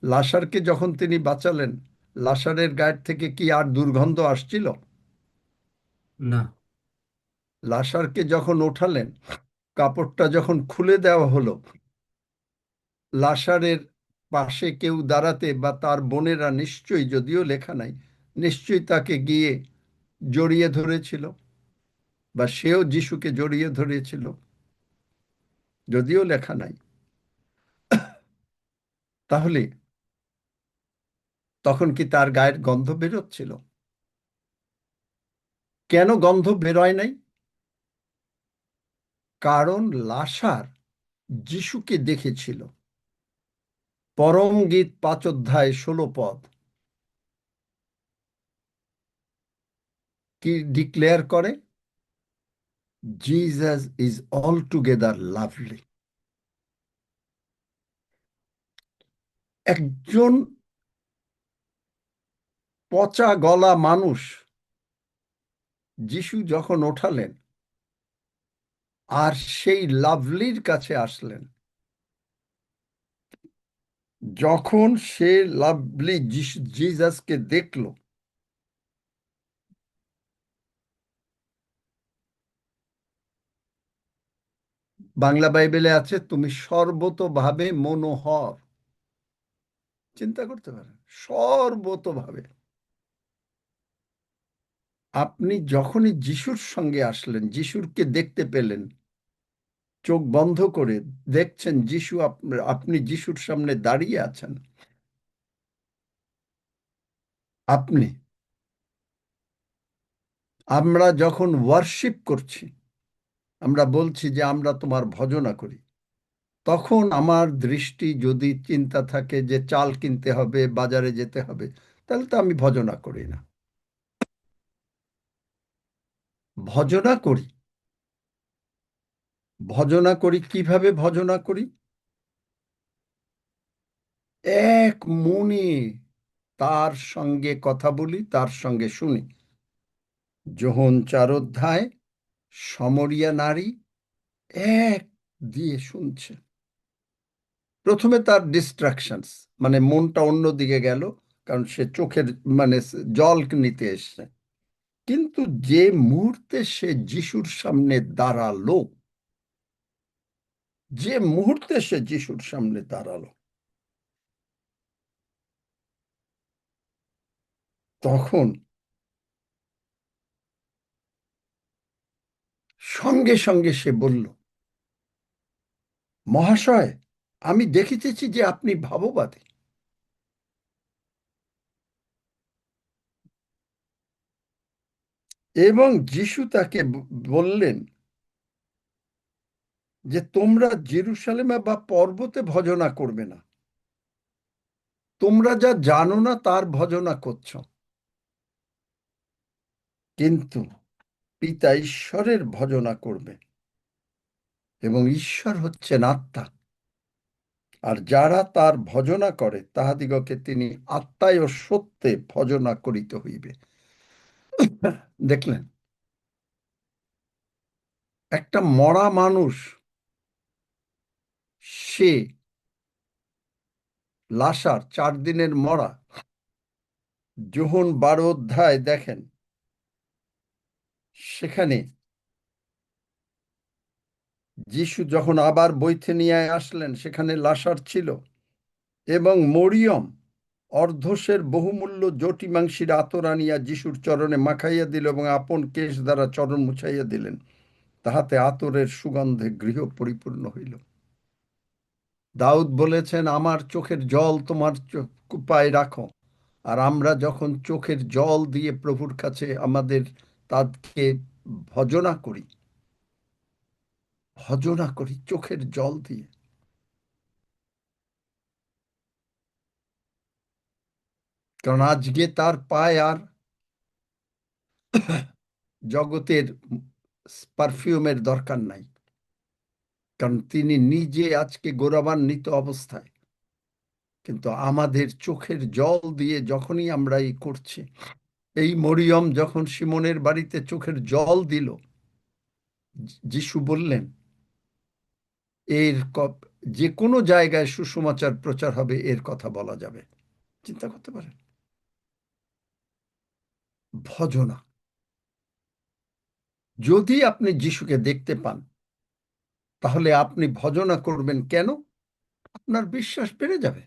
লাসারকে যখন তিনি বাঁচালেন, লাসারের গায়ের থেকে কি আর দুর্গন্ধ আসছিল? না। লাসারকে যখন ওঠালেন, কাপড়টা যখন খুলে দেওয়া হলো, লাসারের পাশে কেউ দাঁড়াতে বা তার বোনেরা নিশ্চয়ই, যদিও লেখা নাই, নিশ্চয়ই তাকে গিয়ে জড়িয়ে ধরেছিল, বা সেও যিশুকে জড়িয়ে ধরেছিল, যদিও লেখা নাই। তাহলে তখন কি তার গায়ের গন্ধ বেরোচ্ছিল? কেন গন্ধ বেরোয় নাই? কারণ লাসার যিশুকে দেখেছিল। পরম গীত 5:16 কি ডিক্লেয়ার করে? Jesus is all together lovely. একজন পচা গলা মানুষ যিশু যখন ওঠালেন আর সেই লাভলির কাছে আসলেন, যখন সে লাভলি জিসাসকে দেখল, বাংলা বাইবেলে আছে তুমি সর্বতোভাবে মনোহর। চিন্তা করতে পারেন, সর্বতোভাবে। আপনি যখনই যিশুর সঙ্গে আসলেন, যিশুরকে দেখতে পেলেন, চোখ বন্ধ করে দেখছেন যিশু, আপনি যিশুর সামনে দাঁড়িয়ে আছেন। আমরা যখন ওয়ার্শিপ করছি, আমরা বলছি যে আমরা তোমার ভজনা করি, তখন আমার দৃষ্টি যদি চিন্তা থাকে যে চাল কিনতে হবে, বাজারে যেতে হবে, তাহলে তো আমি ভজনা করি না। ভজনা করি। ভজনা করি কিভাবে? ভজনা করি এক মনে তার সঙ্গে কথা বলি, তার সঙ্গে শুনি। যোহন 4 সমরিয়া নারী এক দিয়ে শুনছে। প্রথমে তার ডিস্ট্রাকশনস, মানে মনটা অন্যদিকে গেল, কারণ সে চোখের মানে জল নিতে এসছে। কিন্তু যে মুহূর্তে সে যিশুর সামনে দাঁড়ালো, যে মুহূর্তে সে যিশুর সামনে দাঁড়ালো, তখন সঙ্গে সঙ্গে সে বলল, মহাশয়, আমি দেখিতেছি যে আপনি ভাববাদী। এবং যিশু তাকে বললেন যে তোমরা জেরুসালেমে বা পর্বতে ভজনা করবে না, তোমরা যা জানো না তার ভজনা করছ, কিন্তু পিতা ঈশ্বরের ভজনা করবে। এবং ঈশ্বর হচ্ছেন আত্মা, আর যারা তার ভজনা করে তাহাদিগকে তিনি আত্মায় ও সত্যে ভজনা করিতে হইবে। দেখলেন, একটা মরা মানুষ, সে লাসার 4 দিনের মরা, যোহন 12 অধ্যায় দেখেন, সেখানে যিশু যখন আবার বৈথেনিয়ায় আসলেন, সেখানে লাসার ছিল, এবং মরিয়ম অর্ধশের বহুমূল্য জটিমাংসীর আতর আনিয়া যিশুর চরণে মাখাইয়া দিল এবং আপন কেশ দ্বারা চরণ মুছাইয়া দিলেন, তাহাতে আতরের সুগন্ধে গৃহ পরিপূর্ণ হইল। দাউদ বলেছেন, আমার চোখের জল তোমার কুপায় রাখো। আর আমরা যখন চোখের জল দিয়ে প্রভুর কাছে আমাদের তাকে ভজনা করি, চোখের জল দিয়ে, কারণ আজকে তার পায়ে আর জগতের পারফিউমের দরকার নাই, কারণ তিনি নিজে আজকে গৌরবান্বিত অবস্থায়। কিন্তু আমাদের চোখের জল দিয়ে যখনই আমরা এই করছি, এই মরিয়ম যখন সিমনের বাড়িতে চোখের জল দিল, যিশু বললেন এর যে কোনো জায়গায় সুসমাচার প্রচার হবে, এর কথা বলা যাবে। চিন্তা করতে পারেন, ভজনা। যদি আপনি যিশুকে দেখতে পান, তাহলে আপনি ভজনা করবেন কেন? আপনার বিশ্বাস বেড়ে যাবে।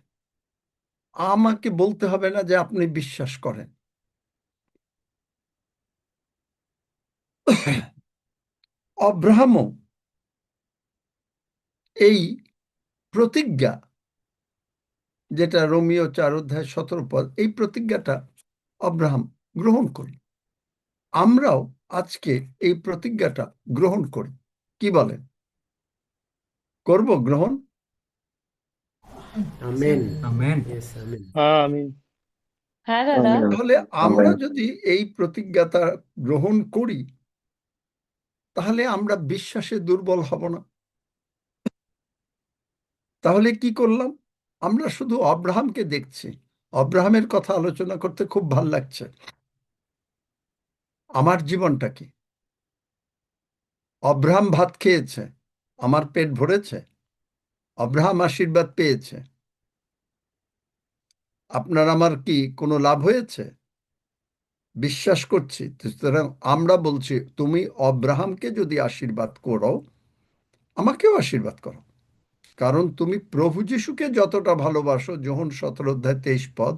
আমাকে বলতে হবে না যে আপনি বিশ্বাস করেন। অব্রাহামও এই প্রতিজ্ঞা, যেটা রোমিও 4 অধ্যায় 17 পদ, এই প্রতিজ্ঞাটা অব্রাহাম গ্রহণ করি। আমরাও আজকে এই প্রতিজ্ঞাটা গ্রহণ করি। কি বলেন, করব গ্রহণ? আমেন। আমেন। Yes, amen. হ্যাঁ দাদা। তাহলে আমরা যদি এই প্রতিজ্ঞাটা গ্রহণ করি, তাহলে আমরা বিশ্বাসে দুর্বল হব না। তাহলে কি করলাম? আমরা শুধু অব্রাহামকে দেখছি। অব্রাহামের কথা আলোচনা করতে খুব ভাল লাগছে। আমার জীবনটা কি? অব্রাহাম ভাত খেয়েছে, আমার পেট ভরেছে। অব্রাহাম আশীর্বাদ পেয়েছে, আপনার আমার কি কোনো লাভ হয়েছে? বিশ্বাস করছি। সুতরাং আমরা বলছি, তুমি অব্রাহামকে যদি আশীর্বাদ করো, আমাকেও আশীর্বাদ করো। কারণ তুমি প্রভু যিশুকে যতটা ভালোবাসো, যোহন 17 অধ্যায় 23 পদ,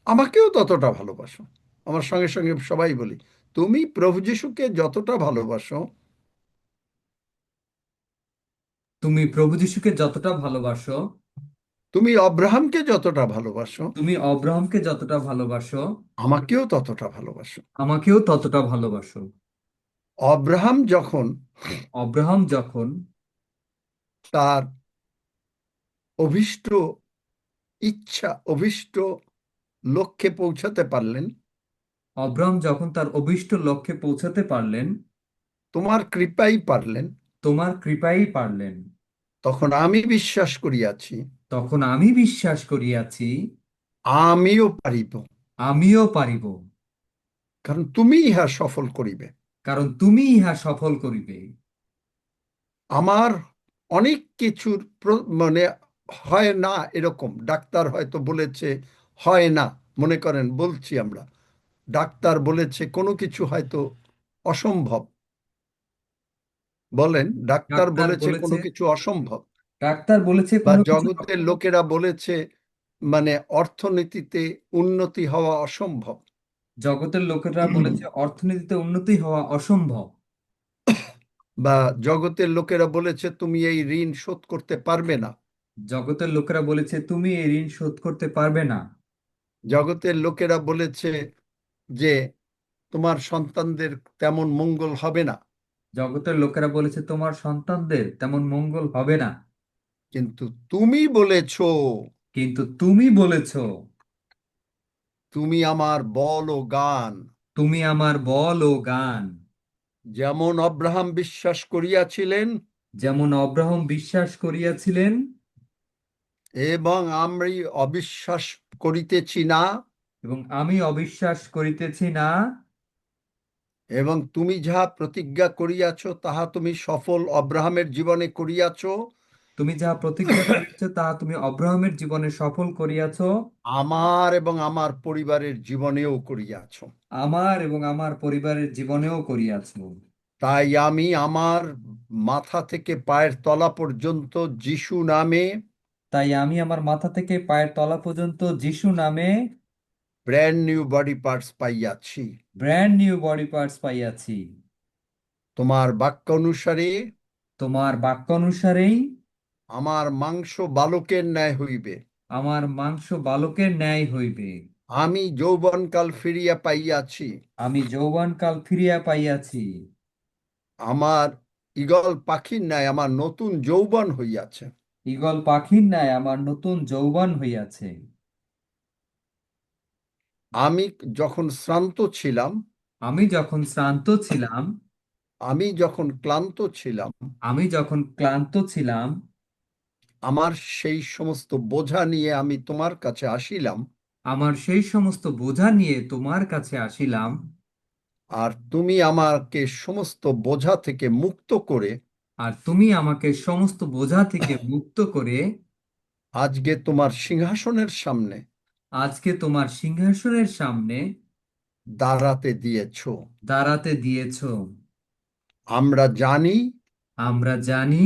আমাকেও ততটা ভালোবাসো। আমার সঙ্গে সঙ্গে সবাই বলি, তুমি প্রভু যিশুকে যতটা ভালোবাসো, তুমি প্রভু যিশুকে যতটা ভালোবাসো, তুমি অব্রাহামকে যতটা ভালোবাসো, তুমি অব্রাহামকে যতটা ভালোবাসো, আমাকেও ততটা ভালোবাসো। আমাকেও ততটা ভালোবাসো। অব্রাহাম যখন অব্রাহাম যখন তার অভীষ্ট ইচ্ছা, অভীষ্ট লক্ষ্যে পৌঁছাতে পারলেন, অব্রাহাম যখন তার অভীষ্ট লক্ষ্যে পৌঁছাতে পারলেন, তোমার কৃপাই পারলেন, তোমার কৃপাই পারলেন, তখন আমি বিশ্বাস করিয়াছি, তখন আমি বিশ্বাস করিয়াছি, আমিও পারিব, আমিও পারিব, কারণ তুমি ইহা সফল করিবে। কারণ তুমি ইহা সফল করিবে। আমার অনেক কিছুর মানে হয় না, এরকম ডাক্তার হয়তো বলেছে হয় না, মনে করেন বলছি আমরা, ডাক্তার বলেছে কোনো কিছু হয়তো অসম্ভব, বলেন, ডাক্তার ডাক্তার বলেছে কোনো বলেছে কিছু অসম্ভব, ডাক্তার বলেছে বা কোনো কিছু জগতের লোকেরা বলেছে মানে অর্থনীতিতে উন্নতি হওয়া অসম্ভব, জগতের লোকেরা বলেছে অর্থনীতিতে উন্নতি হওয়া অসম্ভব, বা জগতের লোকেরা বলেছে তুমি এই ঋণ শোধ করতে পারবে না, জগতের লোকেরা বলেছে তুমি এই ঋণ শোধ করতে পারবে না, জগতের লোকেরা বলেছে যে তোমার সন্তানদের তেমন মঙ্গল হবে না, জগতের লোকেরা বলেছে তোমার সন্তানদের তেমন মঙ্গল হবে না, কিন্তু তুমি বলেছো কিন্তু তুমি বলেছো তুমি আমার বল ও গান। তুমি আমার বল ও গান। যেমন অব্রাহাম বিশ্বাস করিয়াছিলেন যেমন অব্রাহাম বিশ্বাস করিয়াছিলেন এবং আমি অবিশ্বাস করিতেছি না, এবং আমি অবিশ্বাস করিতেছি না, এবং তুমি যাহা প্রতিজ্ঞা করিয়াছ তাহা তুমি সফল অব্রাহামের জীবনে করিয়াছ, তুমি যাহা প্রতিজ্ঞা করিয়াছ তাহা তুমি অব্রাহামের জীবনে সফল করিয়াছ, আমার এবং আমার পরিবারের জীবনেও করিয়াছ। আমার এবং আমার পরিবারের জীবনেও করিয়াছ। তাই আমি আমার মাথা থেকে পায়ের তলা পর্যন্ত যিশু নামে তাই আমি আমার মাথা থেকে পায়ের তলা পর্যন্ত যিশু নামে ব্র্যান্ড নিউ বডি পার্টস পাইয়াছি। ব্র্যান্ড নিউ বডি পার্টস পাইয়াছি। তোমার বাক্য অনুসারে তোমার বাক্য অনুসারেই আমার মাংস বালকের ন্যায় হইবে, আমার মাংস বালকের ন্যায় হইবে। আমি যৌবনকাল ফিরিয়া পাইয়াছি, আমি যৌবনকাল ফিরিয়া পাইয়াছি। আমার ঈগল পাখির ন্যায় আমার নতুন যৌবন হইয়াছে। ঈগল পাখির ন্যায় আমার নতুন যৌবন হইয়াছে। আমি যখন শ্রান্ত ছিলাম, আমি যখন শ্রান্ত ছিলাম, আমি যখন ক্লান্ত ছিলাম, আমি যখন ক্লান্ত ছিলাম, আমার সেই সমস্ত বোঝা নিয়ে আমি তোমার কাছে আসিলাম, আমার সেই সমস্ত বোঝা নিয়ে তোমার কাছে আসিলাম, আর তুমি আমাকে সমস্ত বোঝা থেকে মুক্ত করে আর তুমি আমাকে সমস্ত বোঝা থেকে মুক্ত করে আজকে তোমার সিংহাসনের সামনে আজকে তোমার সিংহাসনের সামনে দাঁড়াতে দিয়েছ। দাঁড়াতে দিয়েছ। আমরা জানি আমরা জানি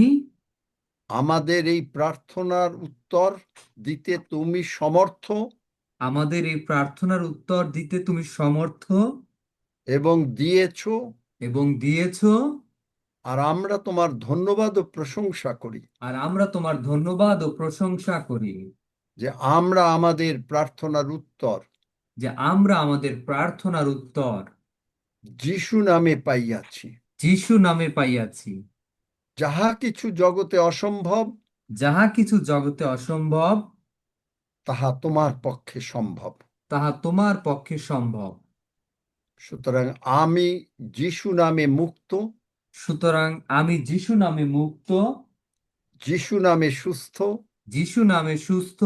আমাদের এই প্রার্থনার উত্তর দিতে তুমি সমর্থ, আমাদের এই প্রার্থনার উত্তর দিতে তুমি সমর্থ এবং দিয়েছ, এবং দিয়েছ, আর আমরা তোমার ধন্যবাদ ও প্রশংসা করি আর আমরা তোমার ধন্যবাদ ও প্রশংসা করি যে আমরা আমাদের প্রার্থনার উত্তর যে আমরা আমাদের প্রার্থনার উত্তর যিশু নামে পাইয়াছি। যিশু নামে পাইয়াছি। যাহা কিছু জগতে অসম্ভব যাহা কিছু জগতে অসম্ভব তাহা তোমার পক্ষে সম্ভব। তাহা তোমার পক্ষে সম্ভব। সুতরাং আমি যিশু নামে মুক্ত, সুতরাং আমি যিশু নামে মুক্ত, যিশু নামে সুস্থ, যিশু নামে সুস্থ,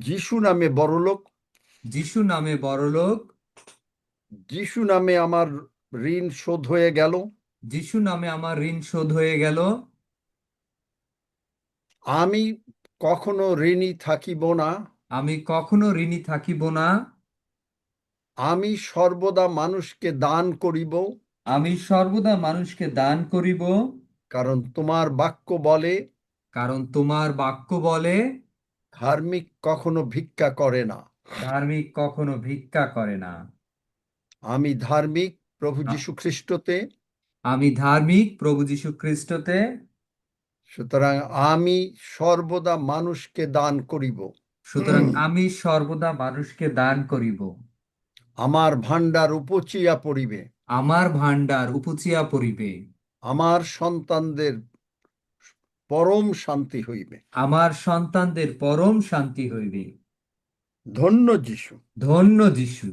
যিশু নামে বড়লোক, যিশু নামে বড়লোক, যিশু নামে আমার ঋণ শোধ হয়ে গেল। যিশু নামে আমার ঋণ শোধ হয়ে গেল। আমি কখনো ঋণী থাকিব না, আমি কখনো ঋণী থাকিব না। আমি সর্বদা মানুষকে দান করিব, আমি সর্বদা মানুষকে দান করিব, কারণ তোমার বাক্য বলে কারণ তোমার বাক্য বলে ধার্মিক কখনো ভিক্ষা করে না। ধার্মিক কখনো ভিক্ষা করে না। আমি ধার্মিক প্রভু যীশু খ্রিস্টতে, আমি ধার্মিক প্রভু যীশু খ্রিস্টতে, সুতরাং আমি সর্বদা মানুষকে দান করিব। সুতরাং আমি সর্বদা মানুষকে দান করিব। আমার ভাণ্ডার উপচিয়া পড়িবে, আমার ভাণ্ডার উপচিয়া পড়িবে, আমার সন্তানদের পরম শান্তি হইবে। আমার সন্তানদের পরম শান্তি হইবে। ধন্য যিশু, ধন্য যিশু,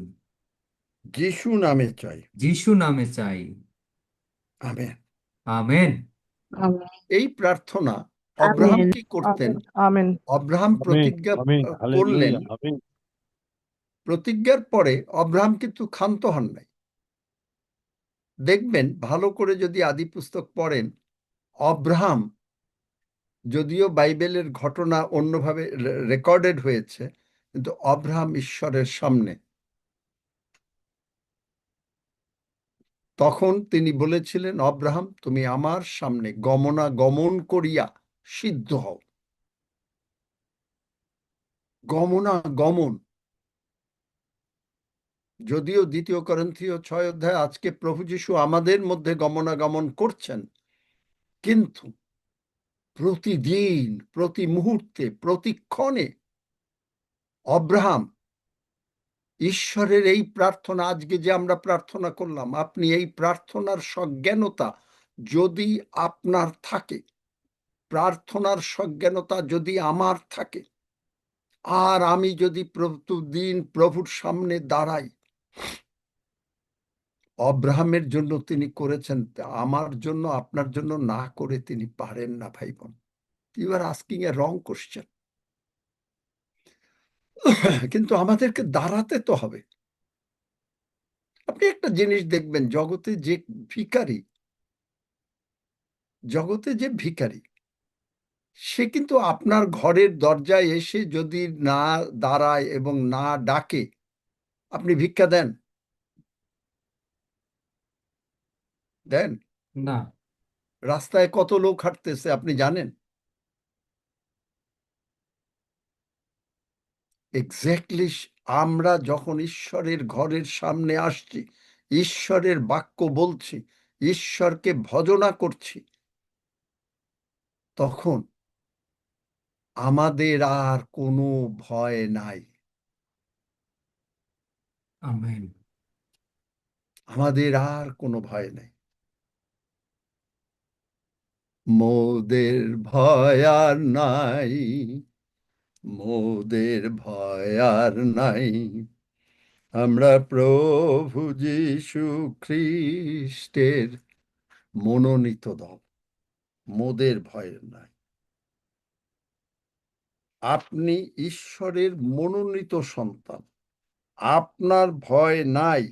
যিশু নামে চাই। যিশু নামে চাই। আমেন। আমেন। এই প্রার্থনা অব্রাহাম কি করতেন? আমেন। অব্রাহাম প্রতিজ্ঞা করলেন, প্রতিজ্ঞার পরে অব্রাহাম কিন্তু ক্ষান্ত হন নাই। দেখবেন ভালো করে যদি আদি পুস্তক পড়েন, অব্রাহাম, যদিও বাইবেলের ঘটনা অন্যভাবে রেকর্ডেড হয়েছে, কিন্তু অব্রাহাম ঈশ্বরের সামনে তখন তিনি বলেছিলেন, অব্রাহাম, তুমি আমার সামনে গমনাগমন করিয়া সিদ্ধ হও। গমনাগমন, যদিও 2 করিন্থীয় 6 আজকে প্রভু যীশু আমাদের মধ্যে গমনাগমন করছেন, কিন্তু প্রতিদিন, প্রতি মুহূর্তে, প্রতিক্ষণে অব্রাহাম ঈশ্বরের এই প্রার্থনা, আজকে যে আমরা প্রার্থনা করলাম, আপনি এই প্রার্থনার সজ্ঞানতা যদি আপনার থাকে, প্রার্থনার সজ্ঞানতা যদি আমার থাকে, আর আমি যদি প্রতিদিন প্রভুর সামনে দাঁড়াই, অব্রাহামের জন্য তিনি করেছেন, আমার জন্য, আপনার জন্য না করে তিনি পারেন না। ভাই বোন, you are asking a wrong question. কিন্তু আমাদেরকে দাঁড়াতে তো হবে। আপনি একটা জিনিস দেখবেন, জগতে যে ভিখারি, সে কিন্তু আপনার ঘরের দরজায় এসে যদি না দাঁড়ায় এবং না ডাকে, আপনি ভিক্ষা দেন? না। রাস্তায় কত লোক হাঁটতেছে আপনি জানেন? এক্স্যাক্টলি, আমরা যখন ঈশ্বরের ঘরের সামনে আসছি, ঈশ্বরের বাক্য বলছি, ঈশ্বরকে ভজনা করছি, তখন আমাদের আর কোনো ভয় নাই। আমেন। আমাদের আর কোনো ভয় নাই। মোদের ভয় আর নাই, মোদের ভয় আর নাই, আমরা প্রভু যীশু খ্রিস্টের মনোনীত দল, মোদের ভয় নাই। আপনি ঈশ্বরের মনোনীত সন্তান, আপনার ভয় নাই।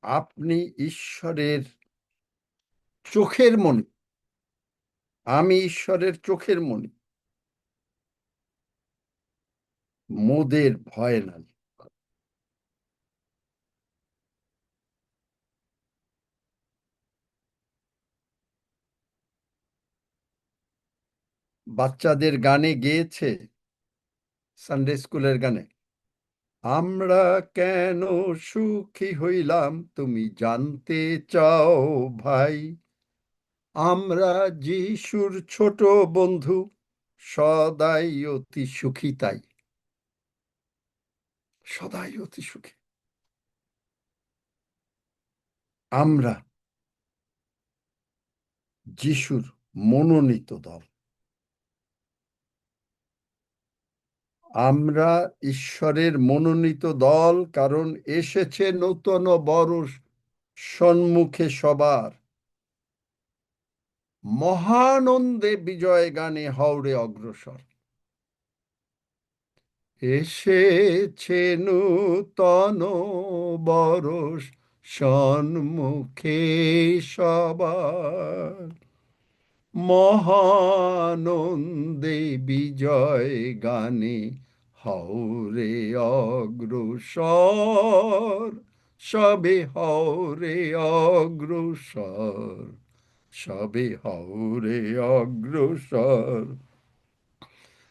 আপনি ঈশ্বরের চোখের মণি, আমি ঈশ্বরের চোখের মণি, মোদের ভয় নাই। বাচ্চাদের গানে গেয়েছে, সানডে স্কুলের গানে, আমরা কেন সুখী হইলাম তুমি জানতে চাও ভাই, আমরা যিশুর ছোট বন্ধু, সদাই অতি সুখী, তাই সদাই অতি সুখী। আমরা যিশুর মনোনীত দল, আমরা ঈশ্বরের মনোনীত দল, কারণ এসেছে নূতন বরষ সম্মুখে সবার, মহানন্দে বিজয় গানে হওরে অগ্রসর। এসেছে নূতন বরষ সম্মুখে সবার, মহানন্দে বিজয় গানে হওরে অগ্রসর, সবে হওরে অগ্রসর, সবে হওরে অগ্রসর।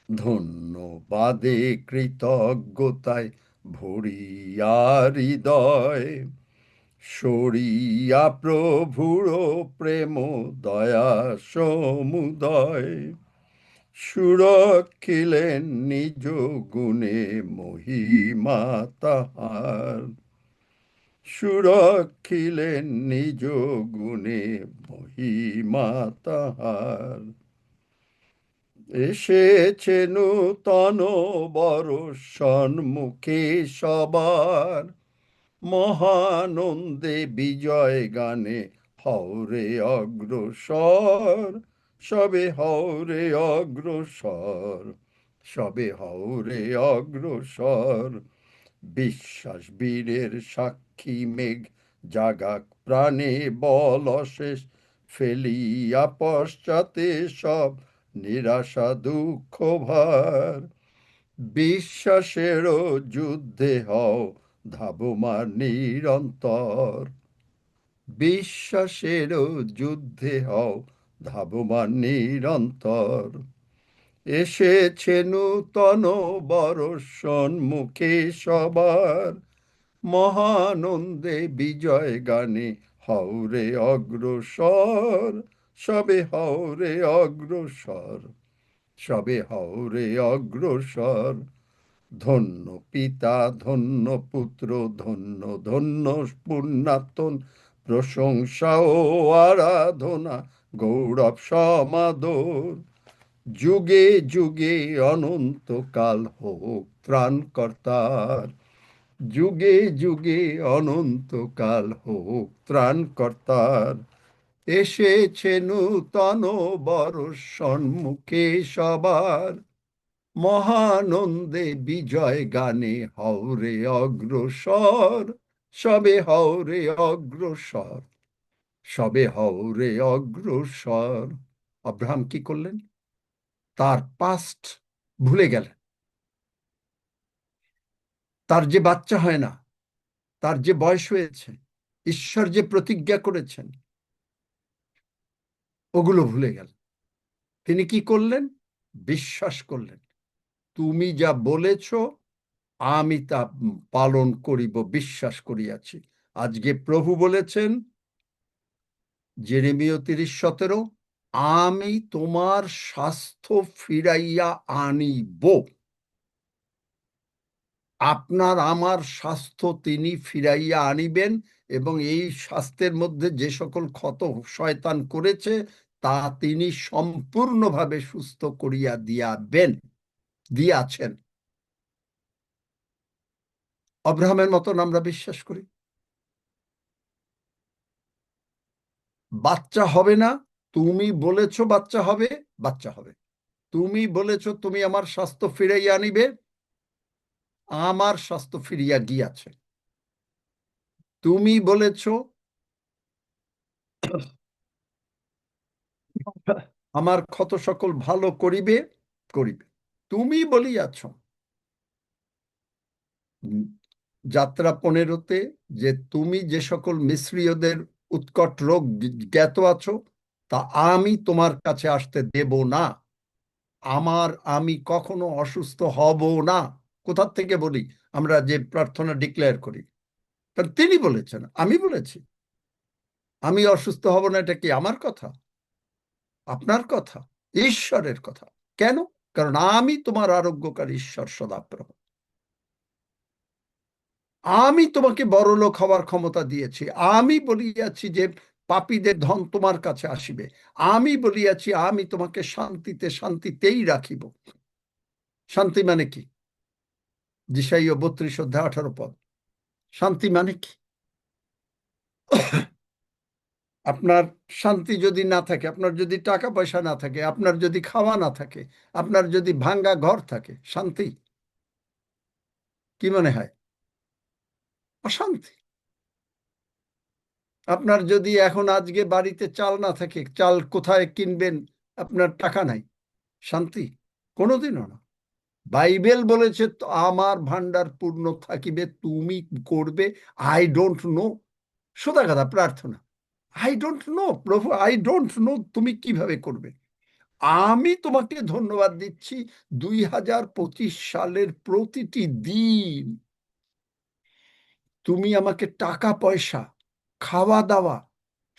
ধন্যবাদে কৃতজ্ঞতায় ভরিয়া হৃদয়, সরিয়া প্রভুর প্রেম দয়া সমুদয়, সুরক্ষিলেন নিজ গুণে মহিমা তাহার, সুরক্ষিলেন নিজ গুণে মহিমা তাহার। এসেছে নূতন বরষ সম্মুখে সবার, মহানন্দে বিজয় গানে হওরে অগ্রসর, সবে হওরে অগ্রসর, সবে হওরে অগ্রসর। বিশ্বাস বীরের সাক্ষী মেঘ জাগাক প্রাণে বল অশেষ, ফেলিয়া পশ্চাতে সব নিরাশা দুঃখ ভার, বিশ্বাসেরও যুদ্ধে হও ধাবমান নিরন্তর। বিশ্বাসের যুদ্ধে হও ধাবমান নিরন্তর। এসেছে নূতন বরষ সম্মুখে সবার, মহানন্দে বিজয় গানে হও রে অগ্রসর। সবে হও রে অগ্রসর, সবে হও রে অগ্রসর। ধন্য পিতা ধন্য পুত্র ধন্য ধন্য পুণ্যাতন, প্রশংসা ও আরাধনা গৌরব সমাদর। যুগে যুগে অনন্তকাল হোক ত্রাণকর্তার, যুগে যুগে অনন্তকাল হোক ত্রাণকর্তার। এসেছে নূতন বরষ সম্মুখে সবার, মহানন্দে বিজয় গানে হও রে অগ্রসর। সবে হও রে অগ্রসর, সবে হও রে অগ্রসর। আব্রাহাম কি করলেন? তার পাস্ট ভুলে গেলেন। তার যে বাচ্চা হয় না, তার যে বয়স হয়েছে, ঈশ্বর যে প্রতিজ্ঞা করেছেন, ওগুলো ভুলে গেলেন। তিনি কি করলেন? বিশ্বাস করলেন। তুমি যা বলেছ আমি তা পালন করিব, বিশ্বাস করিয়াছি। আজকে প্রভু বলেছেন যেরেমিয়া 30:17, আমি তোমার স্বাস্থ্য ফিরাইয়া আনিব। আপনার আমার স্বাস্থ্য তিনি ফিরাইয়া আনিবেন, এবং এই স্বাস্থ্যের মধ্যে যে সকল ক্ষত শয়তান করেছে তা তিনি সম্পূর্ণভাবে সুস্থ করিয়া দিয়াছেন। আব্রাহামের মতন আমরা বিশ্বাস করি। বাচ্চা হবে না, তুমি বলেছ বাচ্চা হবে, বাচ্চা হবে। তুমি বলেছ তুমি আমার স্বাস্থ্য ফিরাইয়া আনিবে, আমার স্বাস্থ্য ফিরিয়া গিয়াছে। তুমি বলেছ আমার ক্ষত সকল ভালো করিবে, করিবে। তুমি বলিয়াছ যাত্রা 15-তে যে তুমি যে সকল মিস্রীয়দের উৎকট রোগ জ্ঞাত আছো তা আমি তোমার কাছে আসতে দেব না। আমি কখনো অসুস্থ হব না। কোথার থেকে বলি? আমরা যে প্রার্থনা ডিক্লেয়ার করি, কারণ তিনি বলেছেন, আমি বলেছি আমি অসুস্থ হব না। এটা কি আমার কথা? আপনার কথা, ঈশ্বরের কথা। কেন? কারণ আমি তোমার আরোগ্যকারী ঈশ্বর সদাপ্রভু। আমি তোমাকে বড়লোক হওয়ার ক্ষমতা দিয়েছি। আমি বলিয়াছি যে পাপীদের ধন তোমার কাছে আসিবে। আমি বলিয়াছি আমি তোমাকে শান্তিতে শান্তিতেই রাখিব। শান্তি মানে কি? যিশাইয়া 32:18 শান্তি মানে কি? আপনার শান্তি যদি না থাকে, আপনার যদি টাকা পয়সা না থাকে, আপনার যদি খাওয়া না থাকে, আপনার যদি ভাঙ্গা ঘর থাকে, শান্তি কি মনে হয়? অশান্তি। আপনার যদি এখন আজকে বাড়িতে চাল না থাকে, চাল কোথায় কিনবেন, আপনার টাকা নাই, শান্তি? কোনোদিনও না। বাইবেল বলেছে আমার ভান্ডার পূর্ণ থাকিবে, তুমি করবে আই ডোন্ট নো। সোজা কথা, প্রার্থনা। আই ডোন্ট নো প্রভু, আই ডোন্ট নো তুমি কিভাবে করবে। আমি তোমাকে ধন্যবাদ দিচ্ছি 2025 সালের প্রতিটি দিন তুমি আমাকে টাকা পয়সা, খাওয়া দাওয়া,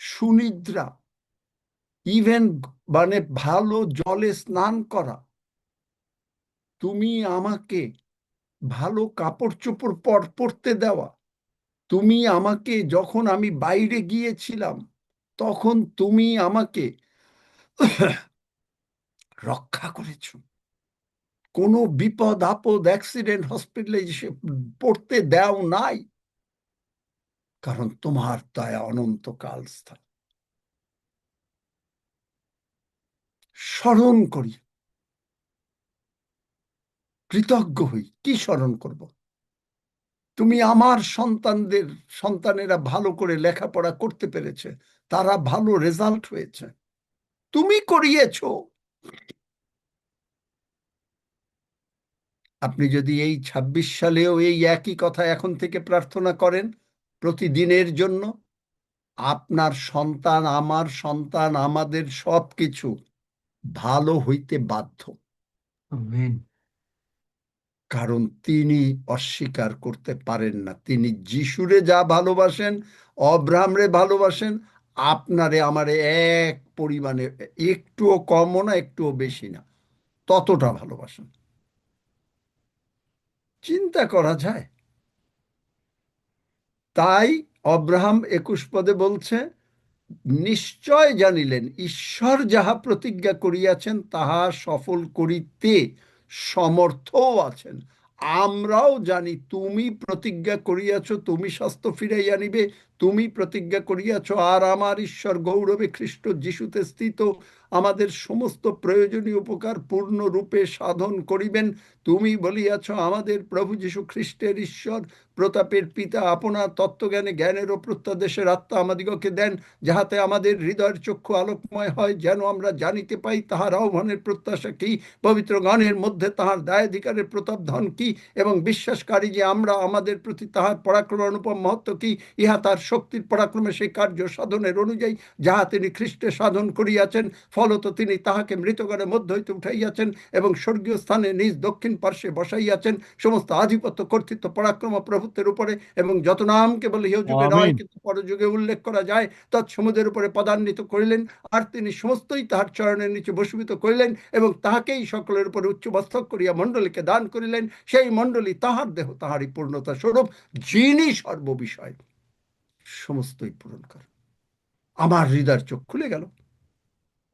সুনিদ্রা, ইভেন মানে ভালো জলে স্নান করা, তুমি আমাকে ভালো কাপড় চোপড় পরতে দেওয়া, তুমি আমাকে যখন আমি বাইরে গিয়েছিলাম তখন তুমি আমাকে রক্ষা করেছো। কোনো বিপদ আপদ অ্যাক্সিডেন্ট হসপিটালে পড়তে দেও নাই, কারণ তোমার দয়া অনন্তকাল স্থায়ী। স্মরণ করি, কৃতজ্ঞ হই। কি স্মরণ করব? তুমি আমার সন্তানেরা ভালো করে লেখাপড়া করতে পেরেছে, তারা ভালো রেজাল্ট হয়েছে, তুমি করিয়েছো। আপনি যদি এই 26 সালেও এই একই কথা এখন থেকে প্রার্থনা করেন প্রতিদিনের জন্য, আপনার সন্তান, আমার সন্তান, আমাদের সবকিছু ভালো হইতে বাধ্য। আমেন। কারণ তিনি অস্বীকার করতে পারেন না। তিনি যিশুরে যা ভালোবাসেন, অব্রাহামরে ভালোবাসেন, আপনারে আমারে এক পরিমাণে, একটুও কমও না একটুও বেশি না, ততটা ভালোবাসেন। চিন্তা করা যায়? তাই অব্রাহাম 21 পদে বলছে, নিশ্চয় জানিলেন ঈশ্বর যাহা প্রতিজ্ঞা করিয়াছেন তাহা সফল করিতে সমর্থও আছেন। আমরাও জানি তুমি প্রতিজ্ঞা করিয়াছ, তুমি স্বাস্থ্য ফিরাইয়া নিবে, তুমি প্রতিজ্ঞা করিয়াছ, আর আমার ঈশ্বর গৌরবে খ্রিস্ট যিশুতে স্থিত আমাদের সমস্ত প্রয়োজনীয় উপকার পূর্ণরূপে সাধন করিবেন। তুমি বলিয়াছ, আমাদের প্রভু যীশু খ্রিস্টের ঈশ্বর প্রতাপের পিতা আপনার তত্ত্বজ্ঞানে জ্ঞানের ও প্রত্যাদেশের আত্মা আমাদিগকে দেন, যাহাতে আমাদের হৃদয়ের চক্ষু আলোকময় হয়, যেন আমরা জানিতে পাই তাহার আহ্বানের প্রত্যাশা কি, পবিত্র গণের মধ্যে তাহার দায়াধিকারের প্রতাপ ধন কি, এবং বিশ্বাসকারী যে আমরা আমাদের প্রতি তাহার পরাক্রম অনুপম মহত্ব কি, ইহা তার শক্তির পরাক্রমে সেই কার্য সাধনের অনুযায়ী যাহা তিনি খ্রিস্টে সাধন করিয়াছেন। ফলত তিনি তাহাকে মৃতগণের মধ্য হইতে উঠাইয়াছেন এবং স্বর্গীয় স্থানে নিজ দক্ষিণ পার্শ্বে বসাইয়াছেন, সমস্ত আধিপত্য, কর্তৃত্ব, পরাক্রম, প্রভুত্বের উপরে, এবং যত নাম কেবল ইহ যুগে নয় কিন্তু পরযুগে উল্লেখ করা যায় তৎসমুদের উপরে পদান্বিত করিলেন। আর তিনি সমস্তই তাহার চরণের নিচে বসীভূত করিলেন এবং তাহাকেই সকলের উপরে উচ্চমস্তক করিয়া মণ্ডলীকে দান করিলেন। সেই মণ্ডলী তাহার দেহ, তাহারই পূর্ণতা স্বরূপ, যিনি সর্ববিষয় সমস্তই পূরণ করেন। আমার হৃদয়ের চোখ খুলে গেল।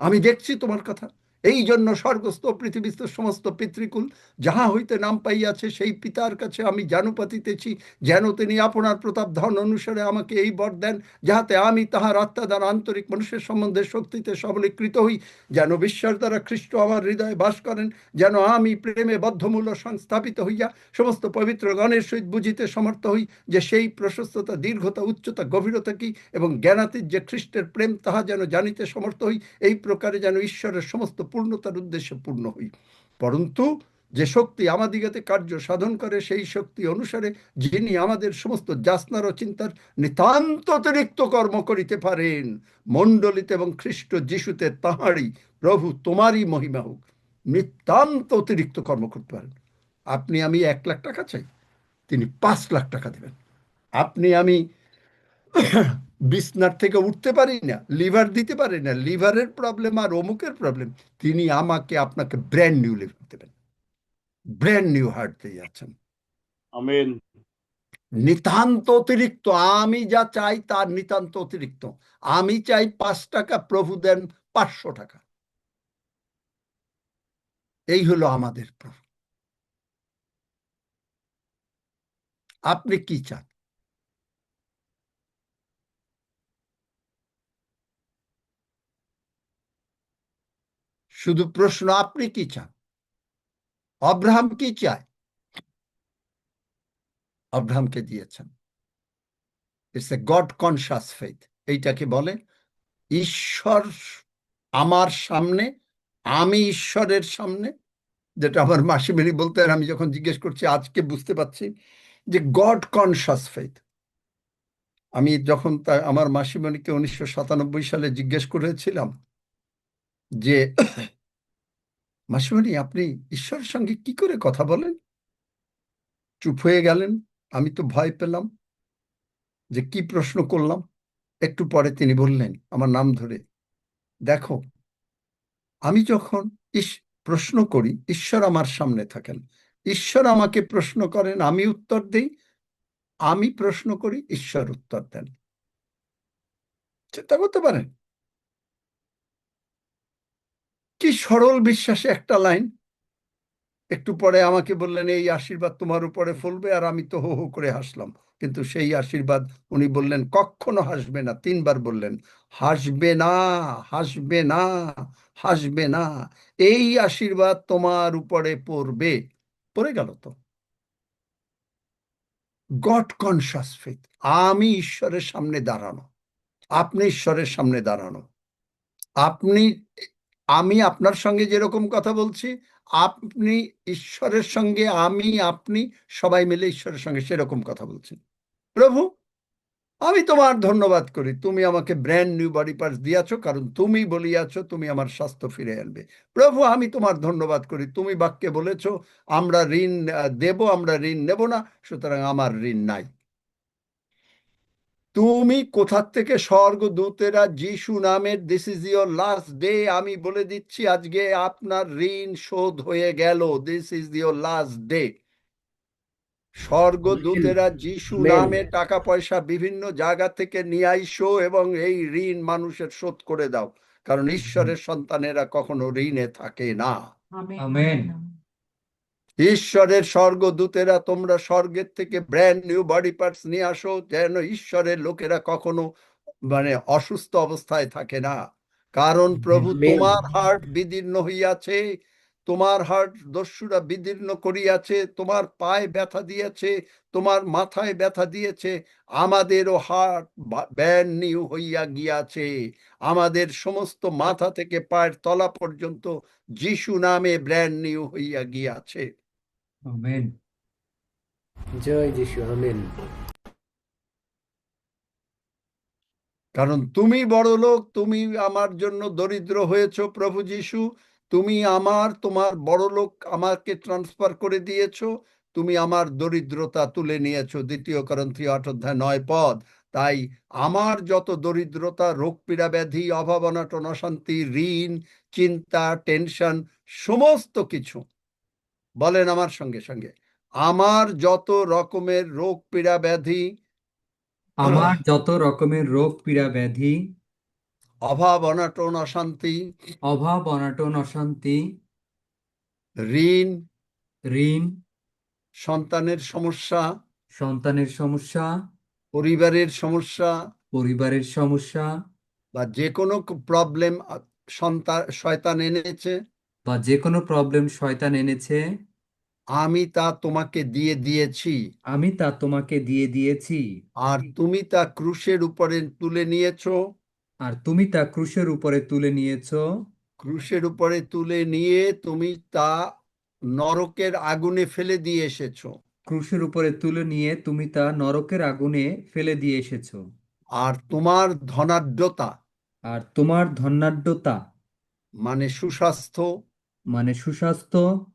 আমি দেখছি তোমার কথা। এই জন্য স্বর্গস্থ পৃথিবীস্থ সমস্ত পিতৃকুল যাহা হইতে নাম পাইয়াছে সেই পিতার কাছে আমি জানু পাতিতেছি, যেন তিনি আপনার প্রতাপ ধন অনুসারে আমাকে এই বর দেন, যাহাতে আমি তাহার আত্মা দ্বারা আন্তরিক মানুষের সম্বন্ধে শক্তিতে সবলীকৃত হই, যেন বিশ্বাস দ্বারা খ্রিস্ট আমার হৃদয়ে বাস করেন, যেন আমি প্রেমে বদ্ধমূল্য সংস্থাপিত হইয়া সমস্ত পবিত্র গণের সহিত বুঝিতে সমর্থ হই যে সেই প্রশস্ততা, দীর্ঘতা, উচ্চতা, গভীরতা কি, এবং জ্ঞানাতীত যে খ্রিস্টের প্রেম তাহা যেন জানিতে সমর্থ হই, এই প্রকারে যেন ঈশ্বরের সমস্ত পূর্ণতার উদ্দেশ্যে পূর্ণ হই। পরন্তু যে শক্তি আমাদিগতে কার্য সাধন করে, সেই শক্তি অনুসারে যিনি আমাদের সমস্ত যাচনার ও চিন্তার নিতান্ত অতিরিক্ত কর্ম করিতে পারেন, মণ্ডলীতে এবং খ্রিস্ট যিশুতে তাহারই প্রভু তোমারই মহিমা হোক। নিতান্ত অতিরিক্ত কর্ম করতে পারেন। আপনি আমি 1 লাখ টাকা চাই, তিনি 5 লাখ টাকা দেবেন। আপনি আমি বিছনার থেকে উঠতে পারি না, লিভার দিতে পারি না, লিভারের প্রবলেম আর অমুকের প্রবলেম, তিনি আমাকে আপনাকে ব্র্যান্ড নিউ লিভার দেবেন, ব্র্যান্ড নিউ হার্ট দিয়ে যাচ্ছেন। আমেন। নিতান্ত অতিরিক্ত, আমি যা চাই তার নিতান্ত অতিরিক্ত। আমি চাই 5 টাকা, প্রভু দেন 500 টাকা। এই হলো আমাদের প্রভু। আপনি কি চান? শুধু প্রশ্ন, আপনি কি চান? আব্রাহাম কি চায়? আব্রাহামকে দিয়েছেন। It's a god conscious faith. এইটাকে বলে ঈশ্বর আমার সামনে, আমি ঈশ্বরের সামনে, যেটা আমার মাসিমণি বলতেন, আমি যখন জিজ্ঞেস করছি আজকে বুঝতে পারছি যে গড কনসাস ফেথ। আমি যখন আমার মাসিমণিকে 1997 সালে জিজ্ঞেস করেছিলাম যে মাসিমণি আপনি ঈশ্বরের সঙ্গে কি করে কথা বলেন, চুপ হয়ে গেলেন। আমি তো ভয় পেলাম যে কি প্রশ্ন করলাম। একটু পরে তিনি বললেন আমার নাম ধরে, দেখো আমি যখন প্রশ্ন করি ঈশ্বর আমার সামনে থাকেন, ঈশ্বর আমাকে প্রশ্ন করেন, আমি উত্তর দিই, আমি প্রশ্ন করি ঈশ্বর উত্তর দেন। চিন্তা করতে পারেন কি সরল বিশ্বাসে একটা লাইন। একটু পরে আমাকে বললেন এই আশীর্বাদ তোমার উপরে ফলবে, আর আমি তো হো হো করে হাসলাম। কিন্তু সেই আশীর্বাদ উনি বললেন কখনো হাসবে না, 3 বার বললেন হাসবে না, হাসবে না, হাসবে না, এই আশীর্বাদ তোমার উপরে পড়বে। পড়ে গেল তো। God conscious faith. আমি ঈশ্বরের সামনে দাঁড়ানো, আপনি ঈশ্বরের সামনে দাঁড়ানো। আপনি, আমি আপনার সঙ্গে যেরকম কথা বলছি, আপনি ঈশ্বরের সঙ্গে, আমি, আপনি সবাই মিলে ঈশ্বরের সঙ্গে সেরকম কথা বলছেন। প্রভু, আমি তোমার ধন্যবাদ করি, তুমি আমাকে ব্র্যান্ড নিউ বডি পার্টস দিয়াছো, কারণ তুমি বলিয়াছো তুমি আমার স্বাস্থ্য ফিরে আনবে। প্রভু, আমি তোমার ধন্যবাদ করি, তুমি বাক্যে বলেছো আমরা ঋণ দেব, আমরা ঋণ নেব না, সুতরাং আমার ঋণ নাই। তুমি কোথা থেকে স্বর্গদূতেরা যিশু নামের this is your last day, আমি বলে দিচ্ছি আজকে আপনার ঋণ শোধ হয়ে গেল। This is your last day. স্বর্গদূতেরা যিশু আমেন। নামে টাকা পয়সা বিভিন্ন জায়গা থেকে নিয়ে আইসো এবং এই ঋণ মানুষের শোধ করে দাও, কারণ ঈশ্বরের সন্তানেরা কখনো ঋণে থাকে না। আমেন। ঈশ্বরের স্বর্গদূতেরা তোমরা স্বর্গের থেকে ব্র্যান্ড নিউ বডি পার্টস নিয়ে আসো, যেন ঈশ্বরের লোকেরা কখনো অসুস্থ অবস্থায় থাকে না। কারণ প্রভু, আমেন। তোমার হার্ট বিদীর্ণ হইয়াছে, তোমার হার্ট দস্যুরা বিদীর্ণ করিয়াছে, তোমার পায়ে ব্যথা দিয়েছে, তোমার মাথায় ব্যথা দিয়েছে, আমাদেরও হার্ট ব্র্যান্ড নিউ হইয়া গিয়াছে। আমাদের সমস্ত মাথা থেকে পায়ের তলা পর্যন্ত যিশু নামে ব্র্যান্ড নিউ হইয়া গিয়াছে। আমেন। জয় যিশু। আমেন। কারণ তুমি বড় লোক, তুমি আমার জন্য দরিদ্র হয়েছো প্রভু যিশু, তুমি তোমার বড় লোক আমাকে ট্রান্সফার করে দিয়েছো, তুমি আমার দরিদ্রতা তুলে নিয়েছো। 2 Corinthians 8:9 তাই আমার যত দরিদ্রতা, রোগ পীড়া ব্যাধি, অভাব অনটন অশান্তি, ঋণ, চিন্তা, টেনশন, সমস্ত কিছু, বলেন আমার সঙ্গে সঙ্গে, আমার যত রকমের রোগ পীড়া ব্যাধি, আমার যত রকমের রোগ পীড়া ব্যাধি, অভাব অনটন অশান্তি, অভাব অনটন অশান্তি, ঋণ, ঋণ, সন্তানের সমস্যা, সন্তানের সমস্যা, পরিবারের সমস্যা, পরিবারের সমস্যা, বা যে কোনো প্রবলেম শয়তান এনেছে, বা যে কোনো প্রবলেম শয়তান এনেছে, আমি তা তোমাকে দিয়ে দিয়েছি, আমি তা তোমাকে দিয়ে দিয়েছি, আর তুমি তা ক্রুশের উপরে তুলে নিয়েছো। আর তুমি তা ক্রুশের উপরে তুলে নিয়েছো। ক্রুশের উপরে তুলে নিয়ে তুমি তা নরকের আগুনে ফেলে দিয়ে এসেছো। ক্রুশের উপরে তুলে নিয়ে তুমি তা নরকের আগুনে ফেলে দিয়ে এসেছো। আর তোমার ধনাঢ্যতা আর তোমার ধনাঢ্যতা মানে সুস্বাস্থ্য, মানে সুস্বাস্থ্য,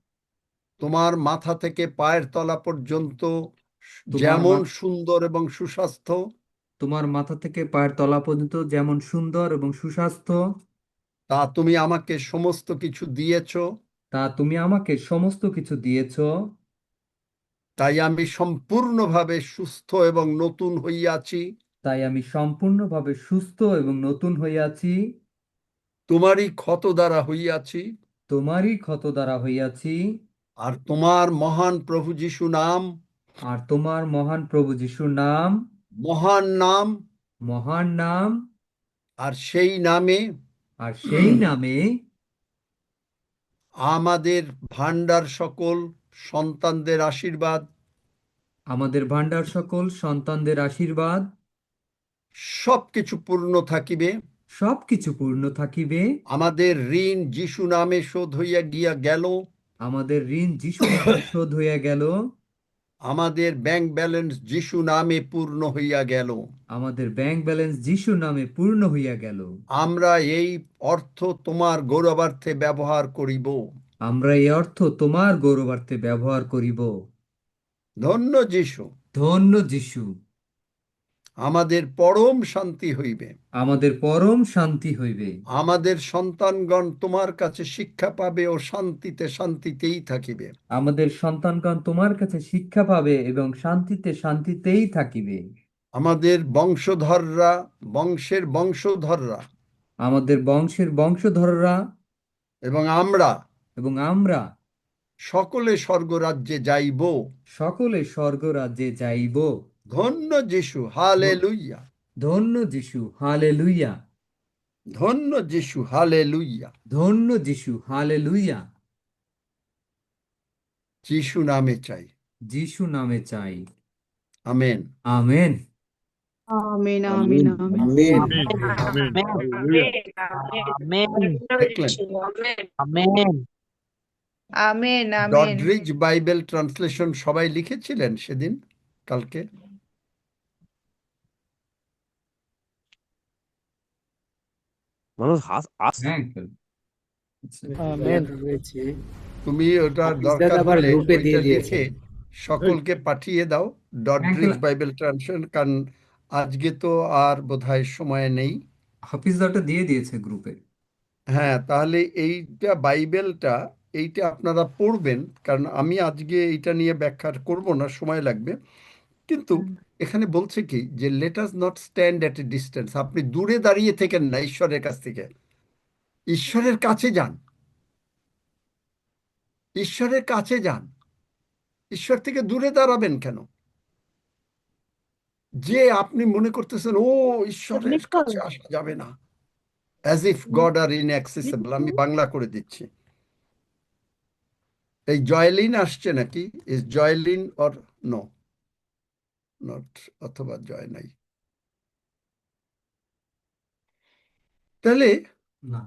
তোমার মাথা থেকে পায়ের তলা পর্যন্ত তোমার যেমন মা- সুন্দর এবং সুস্বাস্থ্য, তোমার মাথা থেকে পায়ের তলা পর্যন্ত যেমন সুন্দর এবং সুস্বাস্থ্য, তা তুমি আমাকে সমস্ত কিছু দিয়েছো। তা তুমি আমাকে সমস্ত কিছু দিয়েছো। তাই আমি সম্পূর্ণভাবে সুস্থ এবং নতুন হইয়াছি। তাই আমি সম্পূর্ণভাবে সুস্থ এবং নতুন হইয়াছি। তোমারই ক্ষত দ্বারা হইয়াছি, তোমারই ক্ষত দ্বারা হইয়াছি। আর তোমার মহান প্রভু যিশু নাম, আর তোমার মহান প্রভু যিশুর নাম, মহান নাম, মহান নাম, আর সেই নামে আর সেই নামে আমাদের ভান্ডার সকল সন্তানদের আশীর্বাদ, আমাদের ভান্ডার সকল সন্তানদের আশীর্বাদ, সবকিছু পূর্ণ থাকিবে। সবকিছু পূর্ণ থাকিবে। আমাদের ঋণ যিশু নামে শোধ হইয়া গিয়া গেল। আমাদের ঋণ যিশু নামে শোধ হইয়া গেল। আমাদের ব্যাংক ব্যালেন্স যিশু নামে পূর্ণ হইয়া গেল। আমাদের ব্যাংক ব্যালেন্স যিশু নামে পূর্ণ হইয়া গেল। আমরা এই অর্থ তোমার গৌরবার্থে ব্যবহার করিব। আমরা এই অর্থ তোমার গৌরবার্থে ব্যবহার করিব। ধন্য যিশু, ধন্য যিশু। আমাদের পরম শান্তি হইবে। আমাদের পরম শান্তি হইবে। আমাদের সন্তানগণ তোমার কাছে শিক্ষা পাবে ও শান্তিতে শান্তিতেই থাকিবে। আমাদের সন্তানগণ তোমার কাছে শিক্ষা পাবে এবং শান্তিতে শান্তিতেই থাকিবে। আমাদের বংশধররা, বংশের বংশধররা আমাদের বংশের বংশধররা এবং আমরা সকলে স্বর্গরাজ্যে যাইব। সকলে স্বর্গরাজ্যে যাইব। ধন্য যিশু, হালেলুইয়া। ধন্য যিশু, হালেলুইয়া। ধন্য যিশু, হালেলুইয়া। ধন্য যিশু, হালেলুইয়া। যিশু নামে চাই। যিশু নামে চাই। আমেন। আমেন। আমিন আমিন। আমিন আমিন। আমেন। দেখলেন? আমেন। আমেন আমেন। ডডরিচ বাইবেল ট্রান্সলেশন সবাই লিখেছিলেন সেদিন, কালকে? হ্যাঁ আঙ্কেল। দেওয়া রয়েছে। তুমি ওটা হাফিজ দরকার দাদা আবার হলে গ্রুপে ওইটা দিয়ে লিখে দিয়েছেন। সকলকে পাঠিয়ে দাও, আঙ্কেল ডডরিচ বাইবেল ট্রান্সলেশন, কারণ আজকে তো আর বোধহয় সময় নেই। হাফিজ দাটা দিয়ে দিয়েছে গ্রুপে। হ্যাঁ, তাহলে এইটা বাইবেলটা, এইটা আপনারা পড়বেন, কারণ আমি আজকে এইটা নিয়ে ব্যাখ্যা করব না, সময় লাগবে। কিন্তু এখানে বলছে কি যে late us not stand at a distance, আপনি দূরে দাঁড়িয়ে থেকেন না ঈশ্বরের কাছ থেকে, ঈশ্বরের কাছে যান, ঈশ্বরের কাছে যান। ঈশ্বর থেকে দূরে দাঁড়াবেন কেন? যে আপনি মনে করতেছেন ও ঈশ্বরের কাছে আসা যাবে না, as if God are inaccessible. আমি বাংলা করে দিচ্ছি। এই জয়লিন আসছে নাকি? Is Joylin or no? Not, অথবা জয় নাই। তাহলে না,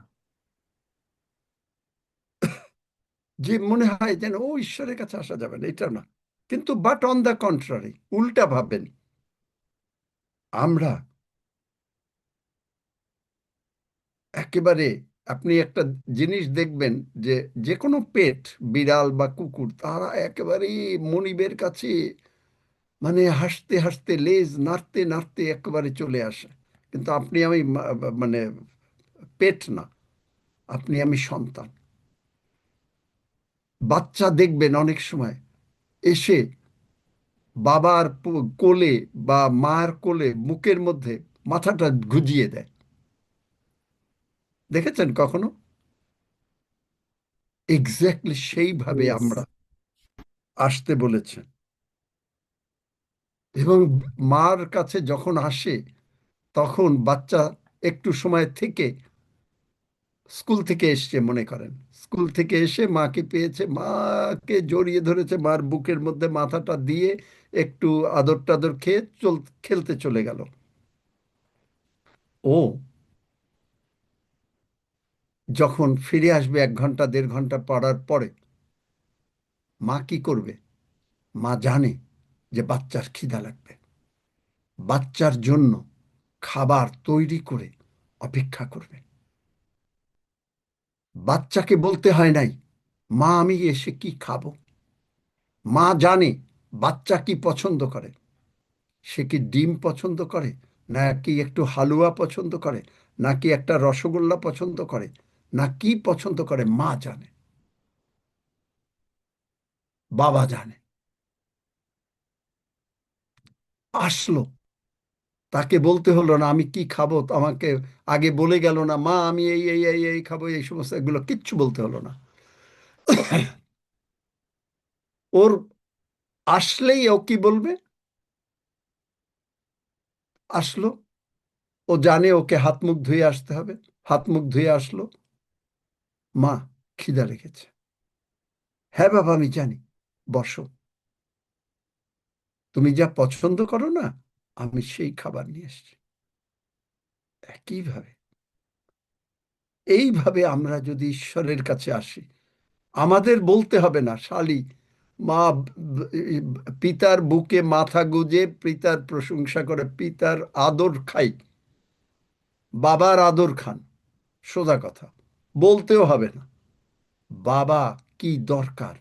যে মনে হয় যেন ও ঈশ্বরের কাছে আসা যাবে না, এটা না। কিন্তু বাট অন দ্য কন্ট্রারি, উল্টা ভাববেন। আমরা একেবারে, আপনি একটা জিনিস দেখবেন যে যে কোনো পেট, বিড়াল বা কুকুর, তারা একেবারে মনিবের কাছে মানে হাসতে হাসতে লেজ নাড়তে নাড়তে একেবারে চলে আসে। কিন্তু আপনি আমি মানে পেট না, আপনি আমি সন্তান। বাচ্চা দেখবেন অনেক সময় এসে বাবার কোলে বা মার কোলে মুখের মধ্যে মাথাটা গুজিয়ে দেয়, দেখেছেন কখনো? এক্স্যাক্টলি সেইভাবে Yes. আমরা আসতে বলেছেন। এবং মার কাছে যখন আসে তখন বাচ্চা একটু সময় থেকে, স্কুল থেকে এসছে মনে করেন, স্কুল থেকে এসে মাকে পেয়েছে, মাকে জড়িয়ে ধরেছে, মার বুকের মধ্যে মাথাটা দিয়ে একটু আদর টাদর খেয়ে খেলতে চলে গেল। ও যখন ফিরে আসবে 1 ঘন্টা 1.5 ঘন্টা পড়ার পরে, মা কি করবে? মা জানে যে বাচ্চার খিদা লাগবে, বাচ্চার জন্য খাবার তৈরি করে অপেক্ষা করবে। বাচ্চাকে বলতে হয় নাই মা আমি এসে কি খাবো। মা জানে বাচ্চা কি পছন্দ করে। সে কি ডিম পছন্দ করে, নাকি একটু হালুয়া পছন্দ করে, নাকি একটা রসগোল্লা পছন্দ করে, না কি পছন্দ করে, মা জানে, বাবা জানে। আসলো, তাকে বলতে হলো না আমি কি খাবো, আমাকে আগে বলে গেল না মা আমি এই এই এই এই খাবো, এই সমস্ত এগুলো কিচ্ছু বলতে হলো না। ওর আসলেই ও কি বলবে? আসলো, ও জানে ওকে হাত মুখ ধুয়ে আসতে হবে, হাত মুখ ধুয়ে আসলো, মা খিদা লেগেছে। হ্যাঁ বাবা আমি জানি, বসো, তুমি যা পছন্দ করো না আমি সেই খাবার নিয়ে এসেছি। একইভাবে, এইভাবে আমরা যদি ঈশ্বরের কাছে আসি, আমাদের বলতে হবে না শালি মা পিতার বুকে মাথা গুজে পিতার প্রশংসা করে, পিতার আদর খাই, বাবার আদর খান, সোজা কথা, বলতেও হবে না। বাবা কি দরকার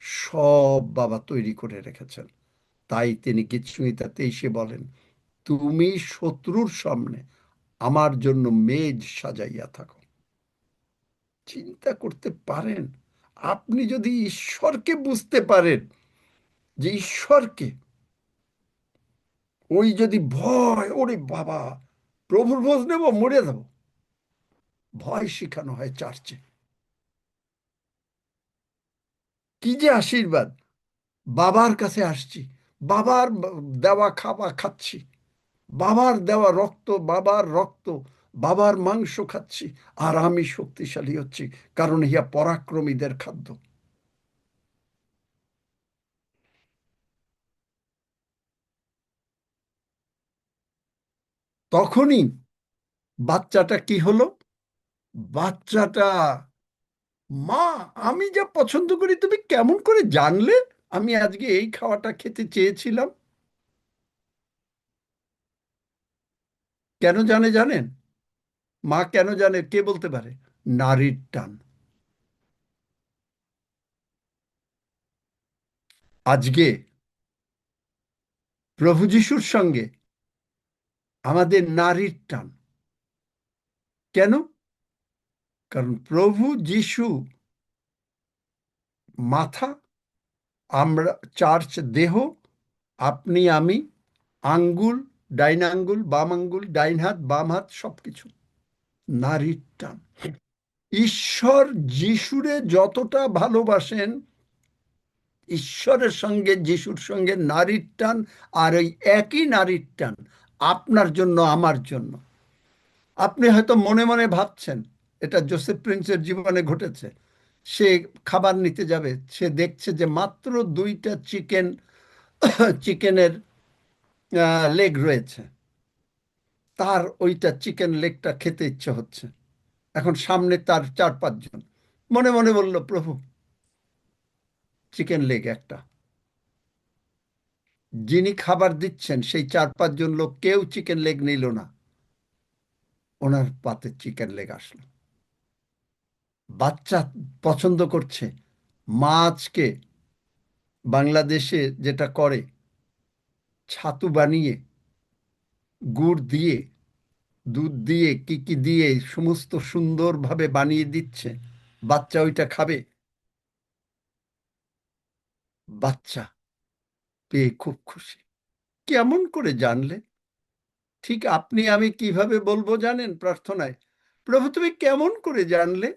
সব বাবা তৈরি করে রেখেছেন। তাই তিনি গীতসংহিতা 23 বলেন, তুমি শত্রুর সামনে আমার জন্য মেজ সাজাইয়া থাকো। চিন্তা করতে পারেন, আপনি যদি ঈশ্বরকে বুঝতে পারেন যে ঈশ্বরকে, ওই যদি ভয়, ওরে বাবা প্রভুর ভোজ নেব মরে যাব, ভয় শিখানো হয় চার্চে। কি যে আশীর্বাদ, বাবার কাছে আসছি, বাবার দেওয়া খাবার খাচ্ছি, বাবার দেওয়া রক্ত, বাবার রক্ত, বাবার মাংস খাচ্ছি, আর আমি শক্তিশালী হচ্ছি, কারণ ইহা পরাক্রমীদের খাদ্য। তখনই বাচ্চাটা কি হলো? বাচ্চাটা মা, আমি যা পছন্দ করি তুমি কেমন করে জানলে আমি আজকে এই খাওয়াটা খেতে চেয়েছিলাম? কেন জানে জানেন? মা কেন জানে? কে বলতে পারে? নারীর টান। আজকে প্রভু যিশুর সঙ্গে আমাদের নারীর টান। কেন? কারণ প্রভু যিশু মাথা, আমরা চার্চ দেহ, আপনি আমি আঙ্গুল, ডাইন আঙ্গুল, বাম আঙ্গুল, ডাইন হাত, বাম হাত, সবকিছু নারীর টান। ঈশ্বর যিশুরে যতটা ভালোবাসেন, ঈশ্বরের সঙ্গে যিশুর সঙ্গে নারীর টান, আর ওই একই নারীর টান আপনার জন্য, আমার জন্য। আপনি হয়তো মনে মনে ভাবছেন এটা জোসেফ প্রিন্সের জীবনে ঘটেছে। সে খাবার নিতে যাবে, সে দেখছে যে মাত্র 2টা চিকেনের লেগ রয়েছে। তার ওইটা চিকেন লেগটা খেতে ইচ্ছে হচ্ছে। এখন সামনে তার 4-5 জন। মনে মনে বলল, প্রভু চিকেন লেগ একটা। যিনি খাবার দিচ্ছেন সেই 4-5 জন লোক কেউ চিকেন লেগ নিল না, ওনার পাতে চিকেন লেগ আসলো। বাচ্চা পছন্দ করছে। মাছকে বাংলাদেশে যেটা করে, ছাতু বানিয়ে গুড় দিয়ে, দুধ দিয়ে, কি কি দিয়ে সমস্ত সুন্দরভাবে বানিয়ে দিচ্ছে, বাচ্চা ওইটা খাবে। বাচ্চা পেয়ে খুব খুশি। কেমন করে জানলে? ঠিক আপনি আমি কিভাবে বলবো জানেন প্রার্থনায়? প্রভু তুমি কেমন করে জানলে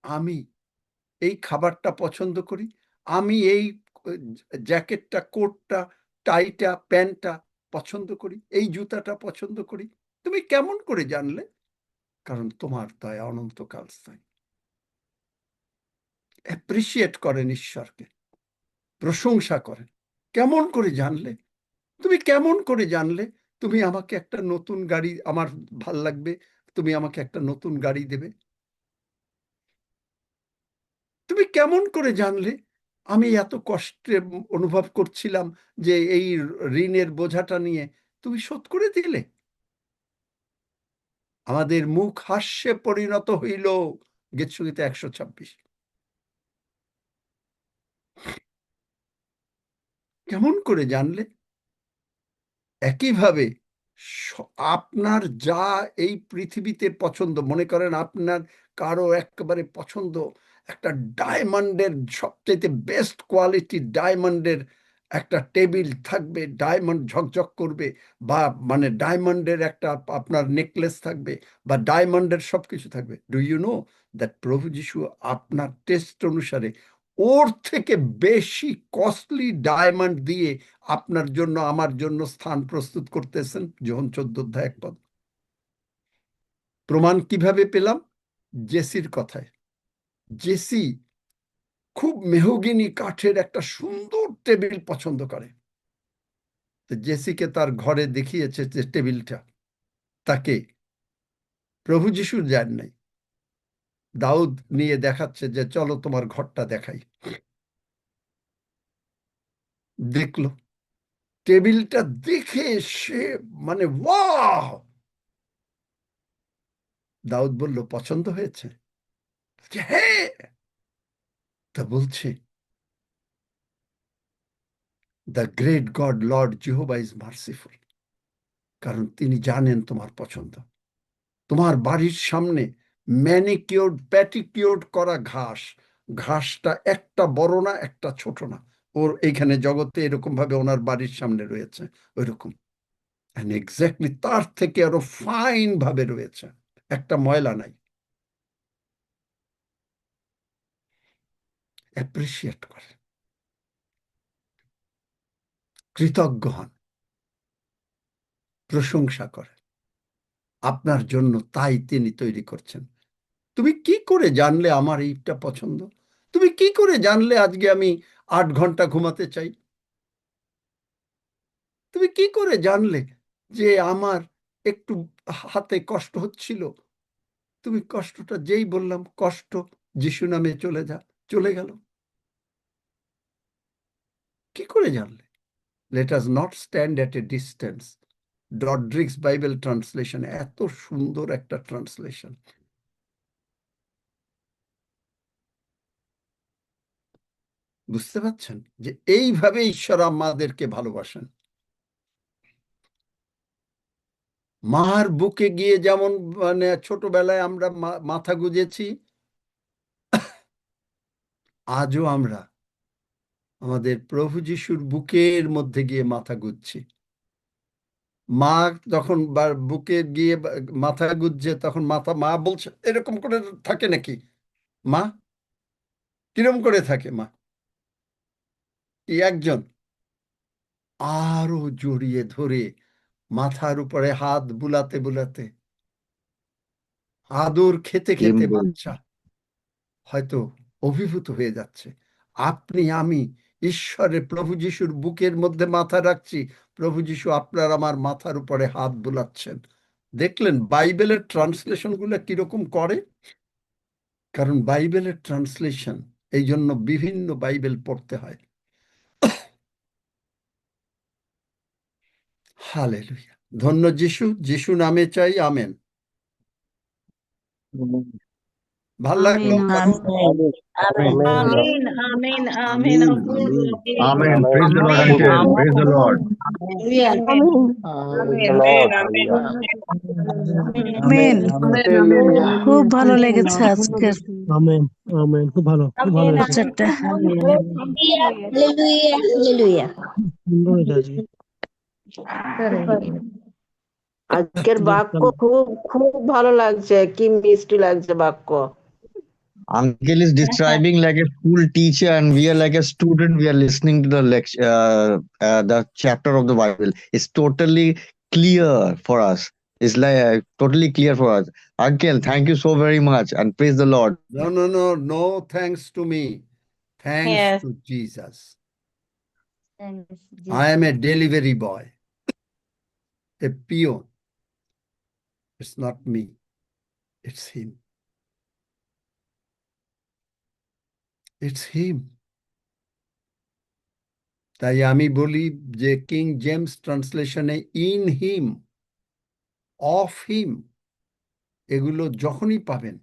আমি এই খাবারটা পছন্দ করি, আমি এই জ্যাকেটটা, কোটটা, টাইটা, প্যান্টটা পছন্দ করি, এই জুতাটা পছন্দ করি? তুমি কেমন করে জানলে? কারণ তোমার দয়া অনন্তকাল স্থায়ী। অ্যাপ্রিসিয়েট করেন ঈশ্বরকে, প্রশংসা করেন। কেমন করে জানলে? তুমি কেমন করে জানলে তুমি আমাকে একটা নতুন গাড়ি, আমার ভাল লাগবে, তুমি আমাকে একটা নতুন গাড়ি দেবে? তুমি কেমন করে জানলে আমি এত কষ্টে অনুভব করছিলাম যে এই ঋণের বোঝাটা নিয়ে তুমি শোধ করে দিলে? আমাদের মুখ হাস্যে পরিণত হইল। গীতসংহিতা 126। কেমন করে জানলে? একইভাবে আপনার যা এই পৃথিবীতে পছন্দ, মনে করেন আপনার কারো একেবারে পছন্দ একটা ডায়মন্ডের, সবচেয়ে বেস্ট কোয়ালিটি ডায়মন্ডের একটা টেবিল থাকবে, ডায়মন্ড ঝকঝক করবে, বা মানে ডায়মন্ডের একটা আপনার নেকলেস থাকবে, বা ডায়মন্ডের সবকিছু থাকবে। ডু ইউ নো দ্যাট প্রভু যিশু আপনার টেস্ট অনুসারে ওর থেকে বেশি কস্টলি ডায়মন্ড দিয়ে আপনার জন্য, আমার জন্য স্থান প্রস্তুত করতেছেন? যোহন 14:1 প্রমাণ কিভাবে পেলাম? জেসির কথায়। জেসি খুব মেহগিনি কাঠের একটা সুন্দর টেবিল পছন্দ করে। জেসিকে তার ঘরে দেখিয়েছে যে টেবিলটা, তাকে প্রভু যিশু যান নাই, দাউদ নিয়ে দেখাচ্ছে যে চলো তোমার ঘরটা দেখাই। দেখলো টেবিলটা, দেখে সে মানে ওয়াও! দাউদ বলল পছন্দ হয়েছে? হ্যাঁ। তা বলছে the great God Lord Jehovah is merciful, কারণ তিনি জানেন তোমার পছন্দ। তোমার বাড়ির সামনে ম্যানিকিওর্ড প্যাটিকিওর্ড করা ঘাস, ঘাসটা একটা বড় না, একটা ছোট না, ওর এইখানে জগতে এরকম ভাবে ওনার বাড়ির সামনে রয়েছে ওইরকম। এক্স্যাক্টলি তার থেকে আরো ফাইন ভাবে রয়েছে, একটা ময়লা নাই। অ্যাপ্রিসিয়েট করে, কৃতজ্ঞ হন, প্রশংসা করে আপনার জন্য, তাই তিনি তৈরি করছেন। তুমি কি করে জানলে আমার এইটা পছন্দ? তুমি কি করে জানলে আজকে আমি 8 ঘন্টা ঘুমাতে চাই? তুমি কি করে জানলে যে আমার একটু হাতে কষ্ট হচ্ছিল? তুমি কষ্টটা, যেই বললাম কষ্ট, যিশু নামে চলে যা, চলে গেল। কি করে জানলে? Let us not stand at a distance. Doddridge's Bible translation, এত সুন্দর একটা ট্রান্সলেশন। বুঝতে পারছেন যে এইভাবে ঈশ্বর আমাদেরকে ভালোবাসেন। মার বুকে গিয়ে যেমন মানে ছোটবেলায় আমরা মাথা গুজেছি, আজও আমরা আমাদের প্রভু যিশুর বুকের মধ্যে গিয়ে মাথা গুজছি। মা যখন বুকে গিয়ে মাথা গুজছে, তখন মা বলছে এরকম করে থাকে নাকি? মা কিরকম করে থাকে? মা কি একজন? আরো জড়িয়ে ধরে মাথার উপরে হাত বুলাতে বুলাতে, আদর খেতে খেতে বাচ্চা হয়তো অভিভূত হয়ে যাচ্ছে। আপনি আমি ঈশ্বরের প্রভু যিশুর বুকের মধ্যে মাথা রাখছি, প্রভু যিশু আপনার আমার মাথার উপরে হাত বুলাচ্ছেন। দেখলেন বাইবেলের ট্রান্সলেশন গুলো কিরকম করে? কারণ বাইবেলের ট্রান্সলেশন, এই জন্য বিভিন্ন বাইবেল পড়তে হয়। হালেলুয়া, ধন্য যিশু, যিশু নামে চাই, আমেন। ভাল লাগলো? Amen, amen, amen. Apurba, Amen. Praise the Lord, uncle. Praise the Lord. Amen. খুব ভালো লেগেছে আজকের আমেন আমেন, খুব ভালো হয়েছে, প্রচারটা। সুন্দর হয়েছে আজকে। আজকের বাক্য খুব খুব ভালো লাগছে, কি মিষ্টি লাগছে বাক্য। Uncle is describing like a school teacher, and we are like a student. We are listening to the lecture, the chapter of the Bible. It's totally clear for us. It's like totally clear for us. Uncle, thank you so very much, and praise the Lord. No thanks to me. Thanks Yes. to Jesus. I am a delivery boy, a peon. It's not me, it's him. It's him. তাই আমি বলি যে King James ট্রান্সলেশনে in him, of him, এগুলো যখনই পাবেন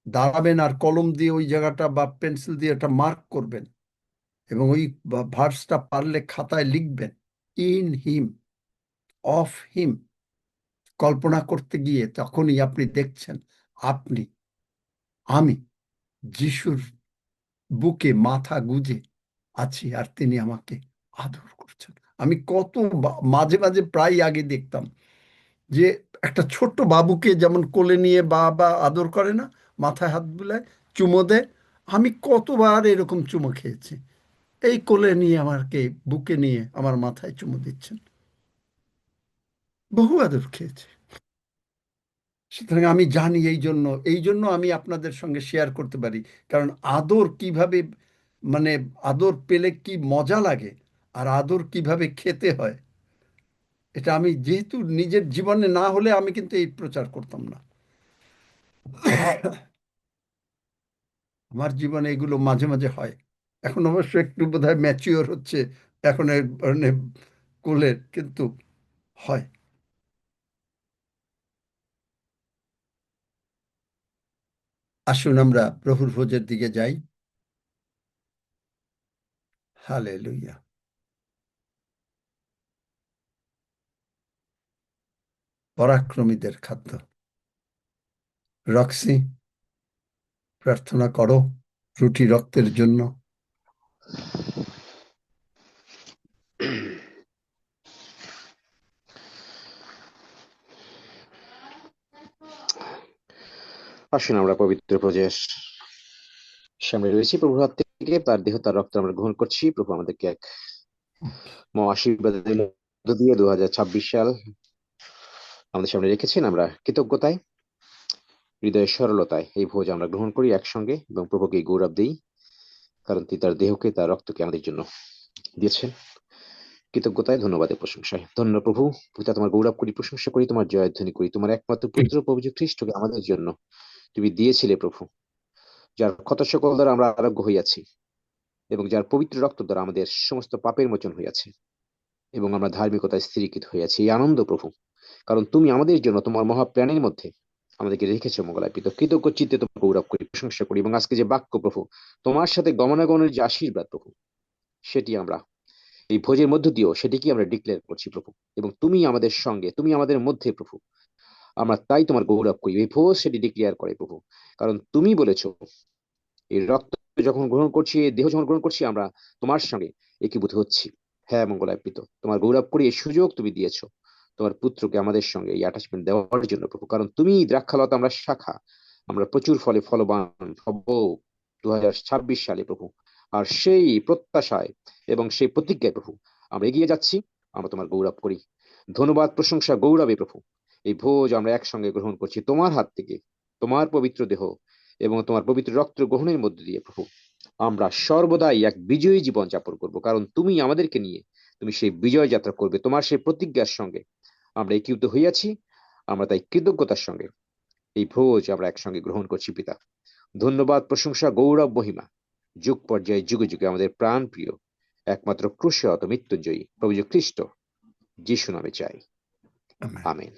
দাঁড়াবেন আর কলম দিয়ে ওই জায়গাটা বা পেন্সিল দিয়ে এটা মার্ক করবেন, এবং ওই ভার্সটা পারলে খাতায় লিখবেন। ইন হিম, অফ হিম কল্পনা করতে গিয়ে তখনই আপনি দেখছেন আপনি আমি যিশুর বুকে মাথা গুজে আছি, আর তিনি আমাকে আদর করছেন। আমি কত মাঝে মাঝে প্রায় আগে দেখতাম যে একটা ছোট্ট বাবুকে যেমন কোলে নিয়ে বাবা আদর করে না, মাথায় হাত বুলায়, চুমো দেয়। আমি কতবার এরকম চুমো খেয়েছি। এই কোলে নিয়ে আমাকে বুকে নিয়ে আমার মাথায় চুমো দিচ্ছেন, বহু আদর খেয়েছে। সুতরাং আমি জানি, এই জন্য আমি আপনাদের সঙ্গে শেয়ার করতে পারি। কারণ আদর কিভাবে, মানে আদর পেলে কি মজা লাগে, আর আদর কিভাবে খেতে হয়, এটা আমি যেহেতু নিজের জীবনে না হলে আমি কিন্তু এই প্রচার করতাম না। আমার জীবনে এগুলো মাঝে মাঝে হয়। এখন অবশ্য একটু বোধহয় ম্যাচিওর হচ্ছে এখন মানে কোলের, কিন্তু হয়। আসুন আমরা প্রভুর ভোজের দিকে যাই। হালেলুয়া। পরাক্রমীদের খাদ্য। রক্সি, প্রার্থনা করো রুটি রক্তের জন্য। আসুন আমরা পবিত্র ভোজের সামনে রয়েছি, প্রভুর হাত থেকে তার দেহ তার রক্ত আমরা গ্রহণ করছি। প্রভু আমাদেরকে এক মহা আশীর্বাদের মধ্য দিয়ে 2026 সাল আমাদের সামনে রেখেছেন। আমরা কৃতজ্ঞতায়, হৃদয়ের সরলতায় এই ভোজ আমরা গ্রহণ করি একসঙ্গে এবং প্রভুকে গৌরব দিই, কারণ তিনি তার দেহকে তার রক্তকে আমাদের জন্য দিয়েছেন। কৃতজ্ঞতায়, ধন্যবাদের, প্রশংসায়। ধন্য প্রভু, পিতা তোমার গৌরব করি, প্রশংসা করি, তোমার জয়ধ্বনি করি, তোমার একমাত্র পুত্র প্রভু যীশু খ্রিস্টকে আমাদের জন্য তুমি দিয়েছিলে প্রভু, যার ক্ষত সকল দ্বারা আমরা আরোগ্য হইয়াছি, এবং যার পবিত্র রক্ত দ্বারা আমাদের সমস্ত পাপের মোচন হইয়াছে, এবং আমরা ধার্মিকতায় স্থিরীকৃত হইয়াছি। এই আনন্দ প্রভু, কারণ তুমি আমাদের জন্য তোমার মহাপ্রাণের মধ্যে আমাদেরকে রেখেছো মঙ্গলায় পিত। কৃতজ্ঞ চিত্তে তোমার গৌরব করি, প্রশংসা করি, এবং আজকে যে বাক্য প্রভু, তোমার সাথে গমনাগমনের যে আশীর্বাদ প্রভু, সেটি আমরা এই ভোজের মধ্য দিয়েও সেটিকে আমরা ডিক্লেয়ার করছি প্রভু। এবং তুমি আমাদের সঙ্গে, তুমি আমাদের মধ্যে প্রভু, আমরা তাই তোমার গৌরব করি। এই ভোজ সেটি ডিক্লেয়ার করে প্রভু, কারণ তুমি বলেছো এই রক্ত যখন গ্রহণ করছি, এই দেহ যখন গ্রহণ করছি, আমরা তোমার সঙ্গে একীভূত হচ্ছি। হ্যাঁ মঙ্গলায় পিত, তোমার গৌরব করি, এই সুযোগ তুমি দিয়েছো তোমার পুত্রকে আমাদের সঙ্গে এই অ্যাটাচমেন্ট দেওয়ার জন্য প্রভু, কারণ তুমি দ্রাক্ষালতা, আমরা শাখা, আমরা প্রচুর ফলে ফলবান হব 2026 সালে প্রভু। আর সেই প্রত্যাশায় এবং সেই প্রতিজ্ঞায় প্রভু আমরা এগিয়ে যাচ্ছি। আমরা তোমার গৌরব করি, ধন্যবাদ, প্রশংসা, গৌরবে প্রভু। এই ভোজ আমরা একসঙ্গে গ্রহণ করছি তোমার হাত থেকে, তোমার পবিত্র দেহ এবং তোমার পবিত্র রক্ত গ্রহণের মধ্য দিয়ে প্রভু। আমরা সর্বদাই এক বিজয়ী জীবন যাপন করব, কারণ তুমি আমাদেরকে নিয়ে তুমি সেই বিজয় যাত্রা করবে। তোমার সেই প্রতিজ্ঞার সঙ্গে আমরা একীভূত হইয়াছি। আমরা তাই কৃতজ্ঞতার সঙ্গে এই ভোজ আমরা একসঙ্গে গ্রহণ করছি পিতা। ধন্যবাদ, প্রশংসা, গৌরব, মহিমা যুগ পর্যায়ে যুগে যুগে আমাদের প্রাণ প্রিয় একমাত্র ক্রুশে হত মৃত্যুঞ্জয়ী প্রভু যীশু খ্রিস্ট যিশু নামে চাই, আমেন। আমেন।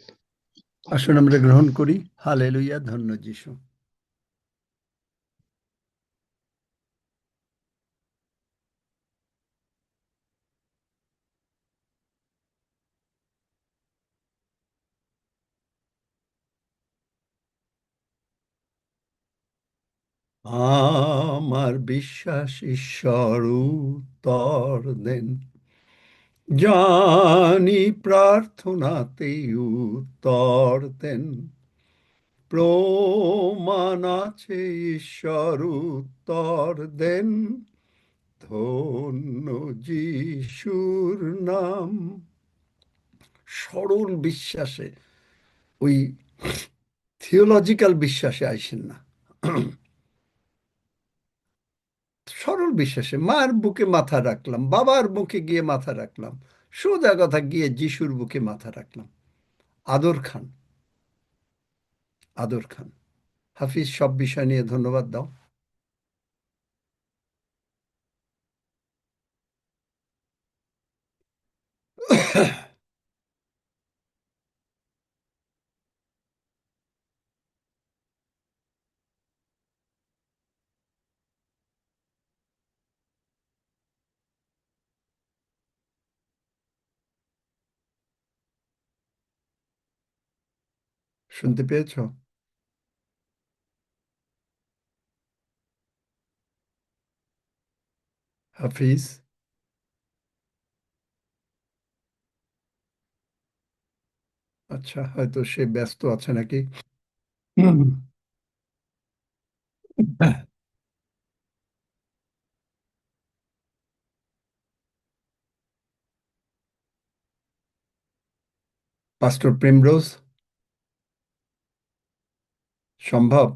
আসুন আমরা গ্রহণ করি। হালেলুয়া, ধন্য যিশু। আমার বিশ্বাস ঈশ্বর উত্তর দেন, জানি প্রার্থনাতে উত্তর দেন, প্রমাণ আছে ঈশ্বর উত্তর দেন, ধন্য যিশুর নাম। সরল বিশ্বাসে, ওই থিওলজিক্যাল বিশ্বাসে আইসেন না, সরল বিশ্বাসে মার বুকে মাথা রাখলাম, বাবার বুকে গিয়ে মাথা রাখলাম, সোজা কথা গিয়ে যিশুর বুকে মাথা রাখলাম। আদর খান, আদর খান। হাফিজ, সব বিষয় নিয়ে ধন্যবাদ দাও। শুনতে পেয়েছ? হাফিজ, আচ্ছা, হয়তো সে ব্যস্ত আছে নাকি। পাস্টর প্রিমরোজ, সম্ভব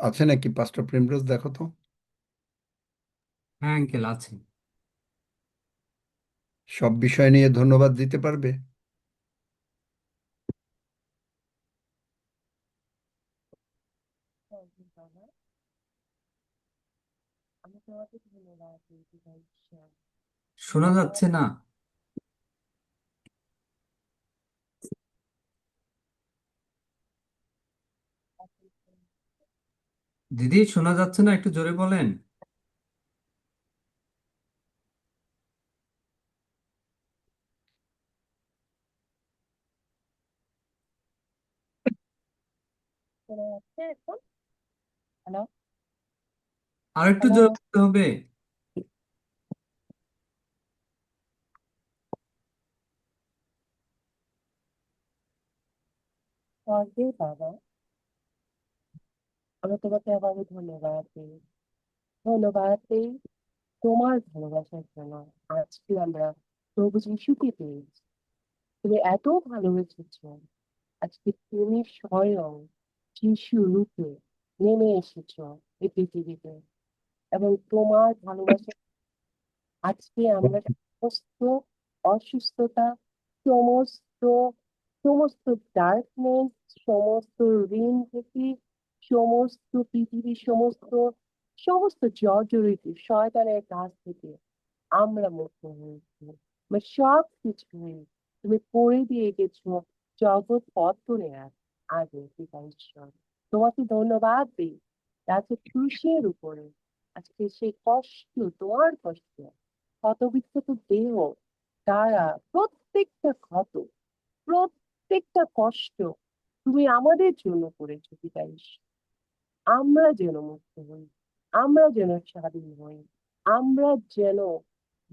আছে নাকি? পাস্টর প্রিমরোজ, দেখো তো। হ্যাঁ আঙ্কেল, আছে। সব বিষয় নিয়ে ধন্যবাদ দিতে পারবে? শোনা যাচ্ছে না। দিদি শোনা যাচ্ছে না, একটু জোরে বলেন। আর একটু জোরে বলতে হবে। আমি তোমাকে আবারও ধন্যবাদ দিই। ধন্যবাদ দিই তোমার ভালোবাসার জন্য। আজকে আমরা প্রভু যিশুকে পেয়েছি। তুমি এত ভালোবেসেছো, আজকে তুমি স্বয়ং যিশু রূপে নেমে এসেছো এই পৃথিবীতে, এবং তোমার ভালোবাসা আজকে আমরা সমস্ত অসুস্থতা, সমস্ত সমস্ত ডার্কনেস, সমস্ত ঋণ থেকে, সমস্ত পৃথিবীর সমস্ত সমস্ত জর্জরিত শয়তানের কাছ থেকে আমরা মুক্ত হয়েছি। সব কিছুই তুমি করে দিয়ে গেছো জগৎ পত্তনের আগে, পিতা ঈশ্বর। তোমাকে ধন্যবাদ দিই আজকে ক্রুশের উপরে আজকে সেই কষ্ট, তোমার কষ্ট, ক্ষতবিক্ষত দেহ দ্বারা প্রত্যেকটা ক্ষত, প্রত্যেকটা কষ্ট তুমি আমাদের জন্য করেছো পিতা ঈশ্বর। আমরা যেন মুক্ত হই, আমরা যেন স্বাধীন হই, আমরা যেন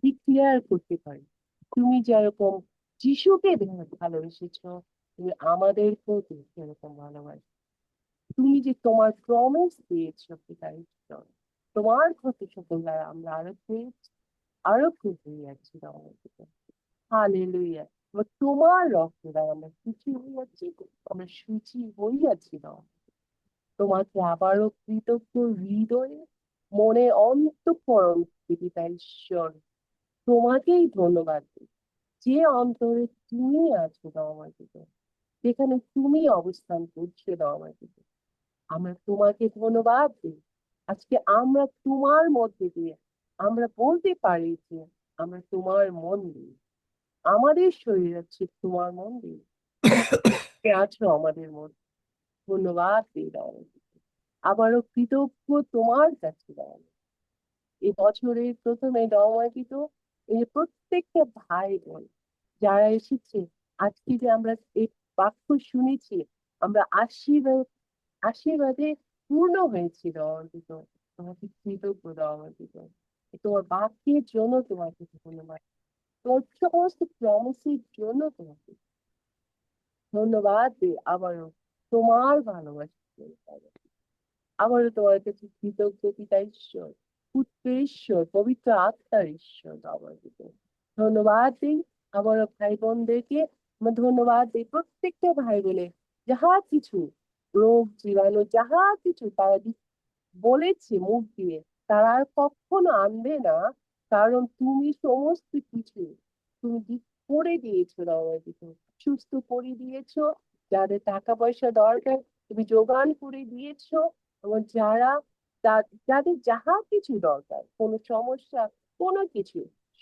ডিক্লেয়ার করতে পারি তুমি যেরকম যিশুকে ভালোবেসেছ, তুমি আমাদেরকেও সেরকম ভালোবাসো। তুমি যে তোমার প্রমিস দিয়েছো পিতা ঈশ্বর, তোমার ক্ষতি সকল দ্বারা আমরা আরোগ্য হইয়াছি। হালেলুয়া। তোমার রক্ত দ্বারা আমরা সুচি হইয়াছি, আমরা সুচি হইয়াছি না। তোমাকে আবারও কৃতজ্ঞ হৃদয়ে মনে অন্তঃকরণ পিতা ঈশ্বর তোমাকেই ধন্যবাদ দিই, যে অন্তরে তুমি আছো দাও আমাকে, যেখানে তুমি অবস্থান করছো দাও আমাকে। আমরা তোমাকে ধন্যবাদ দিই আজকে আমরা তোমার মধ্যে দিয়ে আমরা বলতে পারি যে আমরা তোমার মন্দির, আমাদের শরীর আছে তোমার মন্দির, আছো আমাদের মধ্যে। ধন্যবাদ দিই দাও আমাকে। আবারও কৃতজ্ঞ তোমার কাছে দাও। এই বছরের প্রথমে দময়কিত এই প্রত্যেকটা ভাই বোন যারা এসেছে, আজকে যে আমরা এই বাক্য শুনেছি, আমরা আশীর্বাদে পূর্ণ হয়েছি দময়কিত। তোমাকে কৃতজ্ঞ দময়কিত। তোমার বাক্যের জন্য তোমাকে ধন্যবাদ, তোমার সমস্ত প্রমিসের জন্য তোমাকে ধন্যবাদ দিই। আবারও তোমার ভালোবাসা, আবারও তোমার কাছে কৃতজ্ঞ পিতা ঈশ্বর, পুত্র ঈশ্বর, পবিত্র আত্মার ঈশ্বর আমাদেরকে ধন্যবাদ দিই। আবারও ভাই বোনদেরকে ধন্যবাদ দিই, প্রত্যেকটা ভাই বোনে যাহা কিছু রোগ জীবাণু যাহা কিছু তারা বলেছে মুখ দিয়ে, তারা আর কখনো আনবে না, কারণ তুমি সমস্ত কিছু তুমি করে দিয়েছো আমাদেরকে, সুস্থ করে দিয়েছো। যাদের টাকা পয়সা দরকার তুমি যোগান করে দিয়েছো, এবং যাদের যাহা কিছু দরকার, কোনো সমস্যা, কোনো কিছু,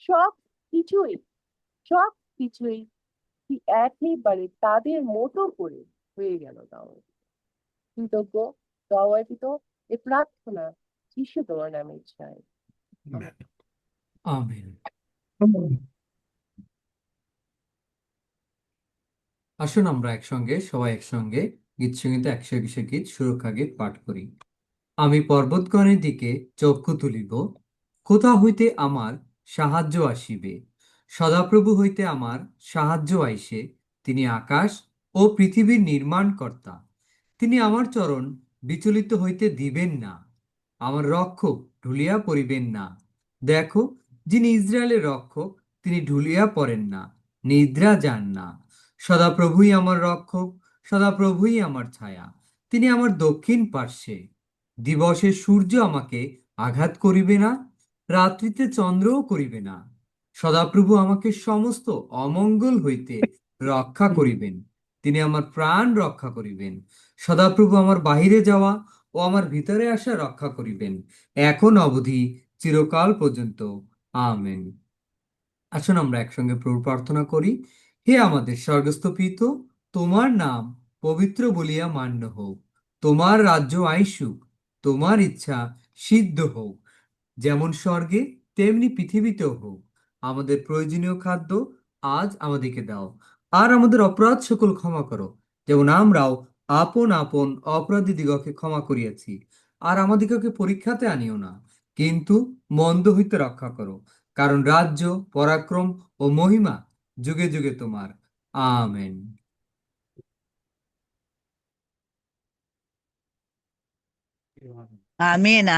সব কিছুই সব কিছুই একেবারে তাদের মতো করে হয়ে গেল। তাও কৃতজ্ঞ দয়াবিত এ প্রার্থনা যিশু তোমার নামে চাই। আমেন। আসুন আমরা সবাই একসঙ্গে গীত সঙ্গীতে 121 গীত সুরক্ষা গীত পাঠ করি। আমি পর্বতগণের দিকে চক্ষু তুলিব, কোথা হইতে আমার সাহায্য আসিবে? সদাপ্রভু হইতে আমার সাহায্য আইসে। তিনি আকাশ ও পৃথিবীর নির্মাণকর্তা। তিনি আমার চরণ বিচলিত হইতে দিবেন না, আমার রক্ষক ঢুলিয়া পড়িবেন না। দেখো, যিনি ইসরায়েলের রক্ষক, তিনি ঢুলিয়া পড়েন না, নিদ্রা যান না। সদাপ্রভুই আমার রক্ষক, সদাপ্রভুই আমার ছায়া। তিনি আমার দক্ষিণ পার্শ্বে। দিবসে সূর্য আমাকে আঘাত করিবে না, রাত্রিতে চন্দ্রও করিবে না। সদাপ্রভু আমাকে সমস্ত অমঙ্গল হইতে রক্ষা করিবেন। তিনি আমার প্রাণ রক্ষা করিবেন। সদাপ্রভু আমার বাহিরে যাওয়া ও আমার ভিতরে আসা রক্ষা করিবেন, এখন অবধি চিরকাল পর্যন্ত। আমেন। আসুন আমরা একসঙ্গে প্রভু প্রার্থনা করি। হে আমাদের স্বর্গস্থ পিতা, তোমার নাম পবিত্র বলিয়া মান্য হোক, তোমার রাজ্য আইসুক, তোমার ইচ্ছা সিদ্ধ হোক, যেমন স্বর্গে তেমনি পৃথিবীতেও হোক। আমাদের প্রয়োজনীয় খাদ্য আজ আমাদেরকে দাও, আর আমাদের অপরাধ সকল ক্ষমা করো, যেমন আমরাও আপন আপন অপরাধী দিগকে ক্ষমা করিয়াছি। আর আমাদিগকে পরীক্ষাতে আনিও না, কিন্তু মন্দ হইতে রক্ষা করো, কারণ রাজ্য, পরাক্রম ও মহিমা যুগে যুগে তোমার। আমেন। আমেন।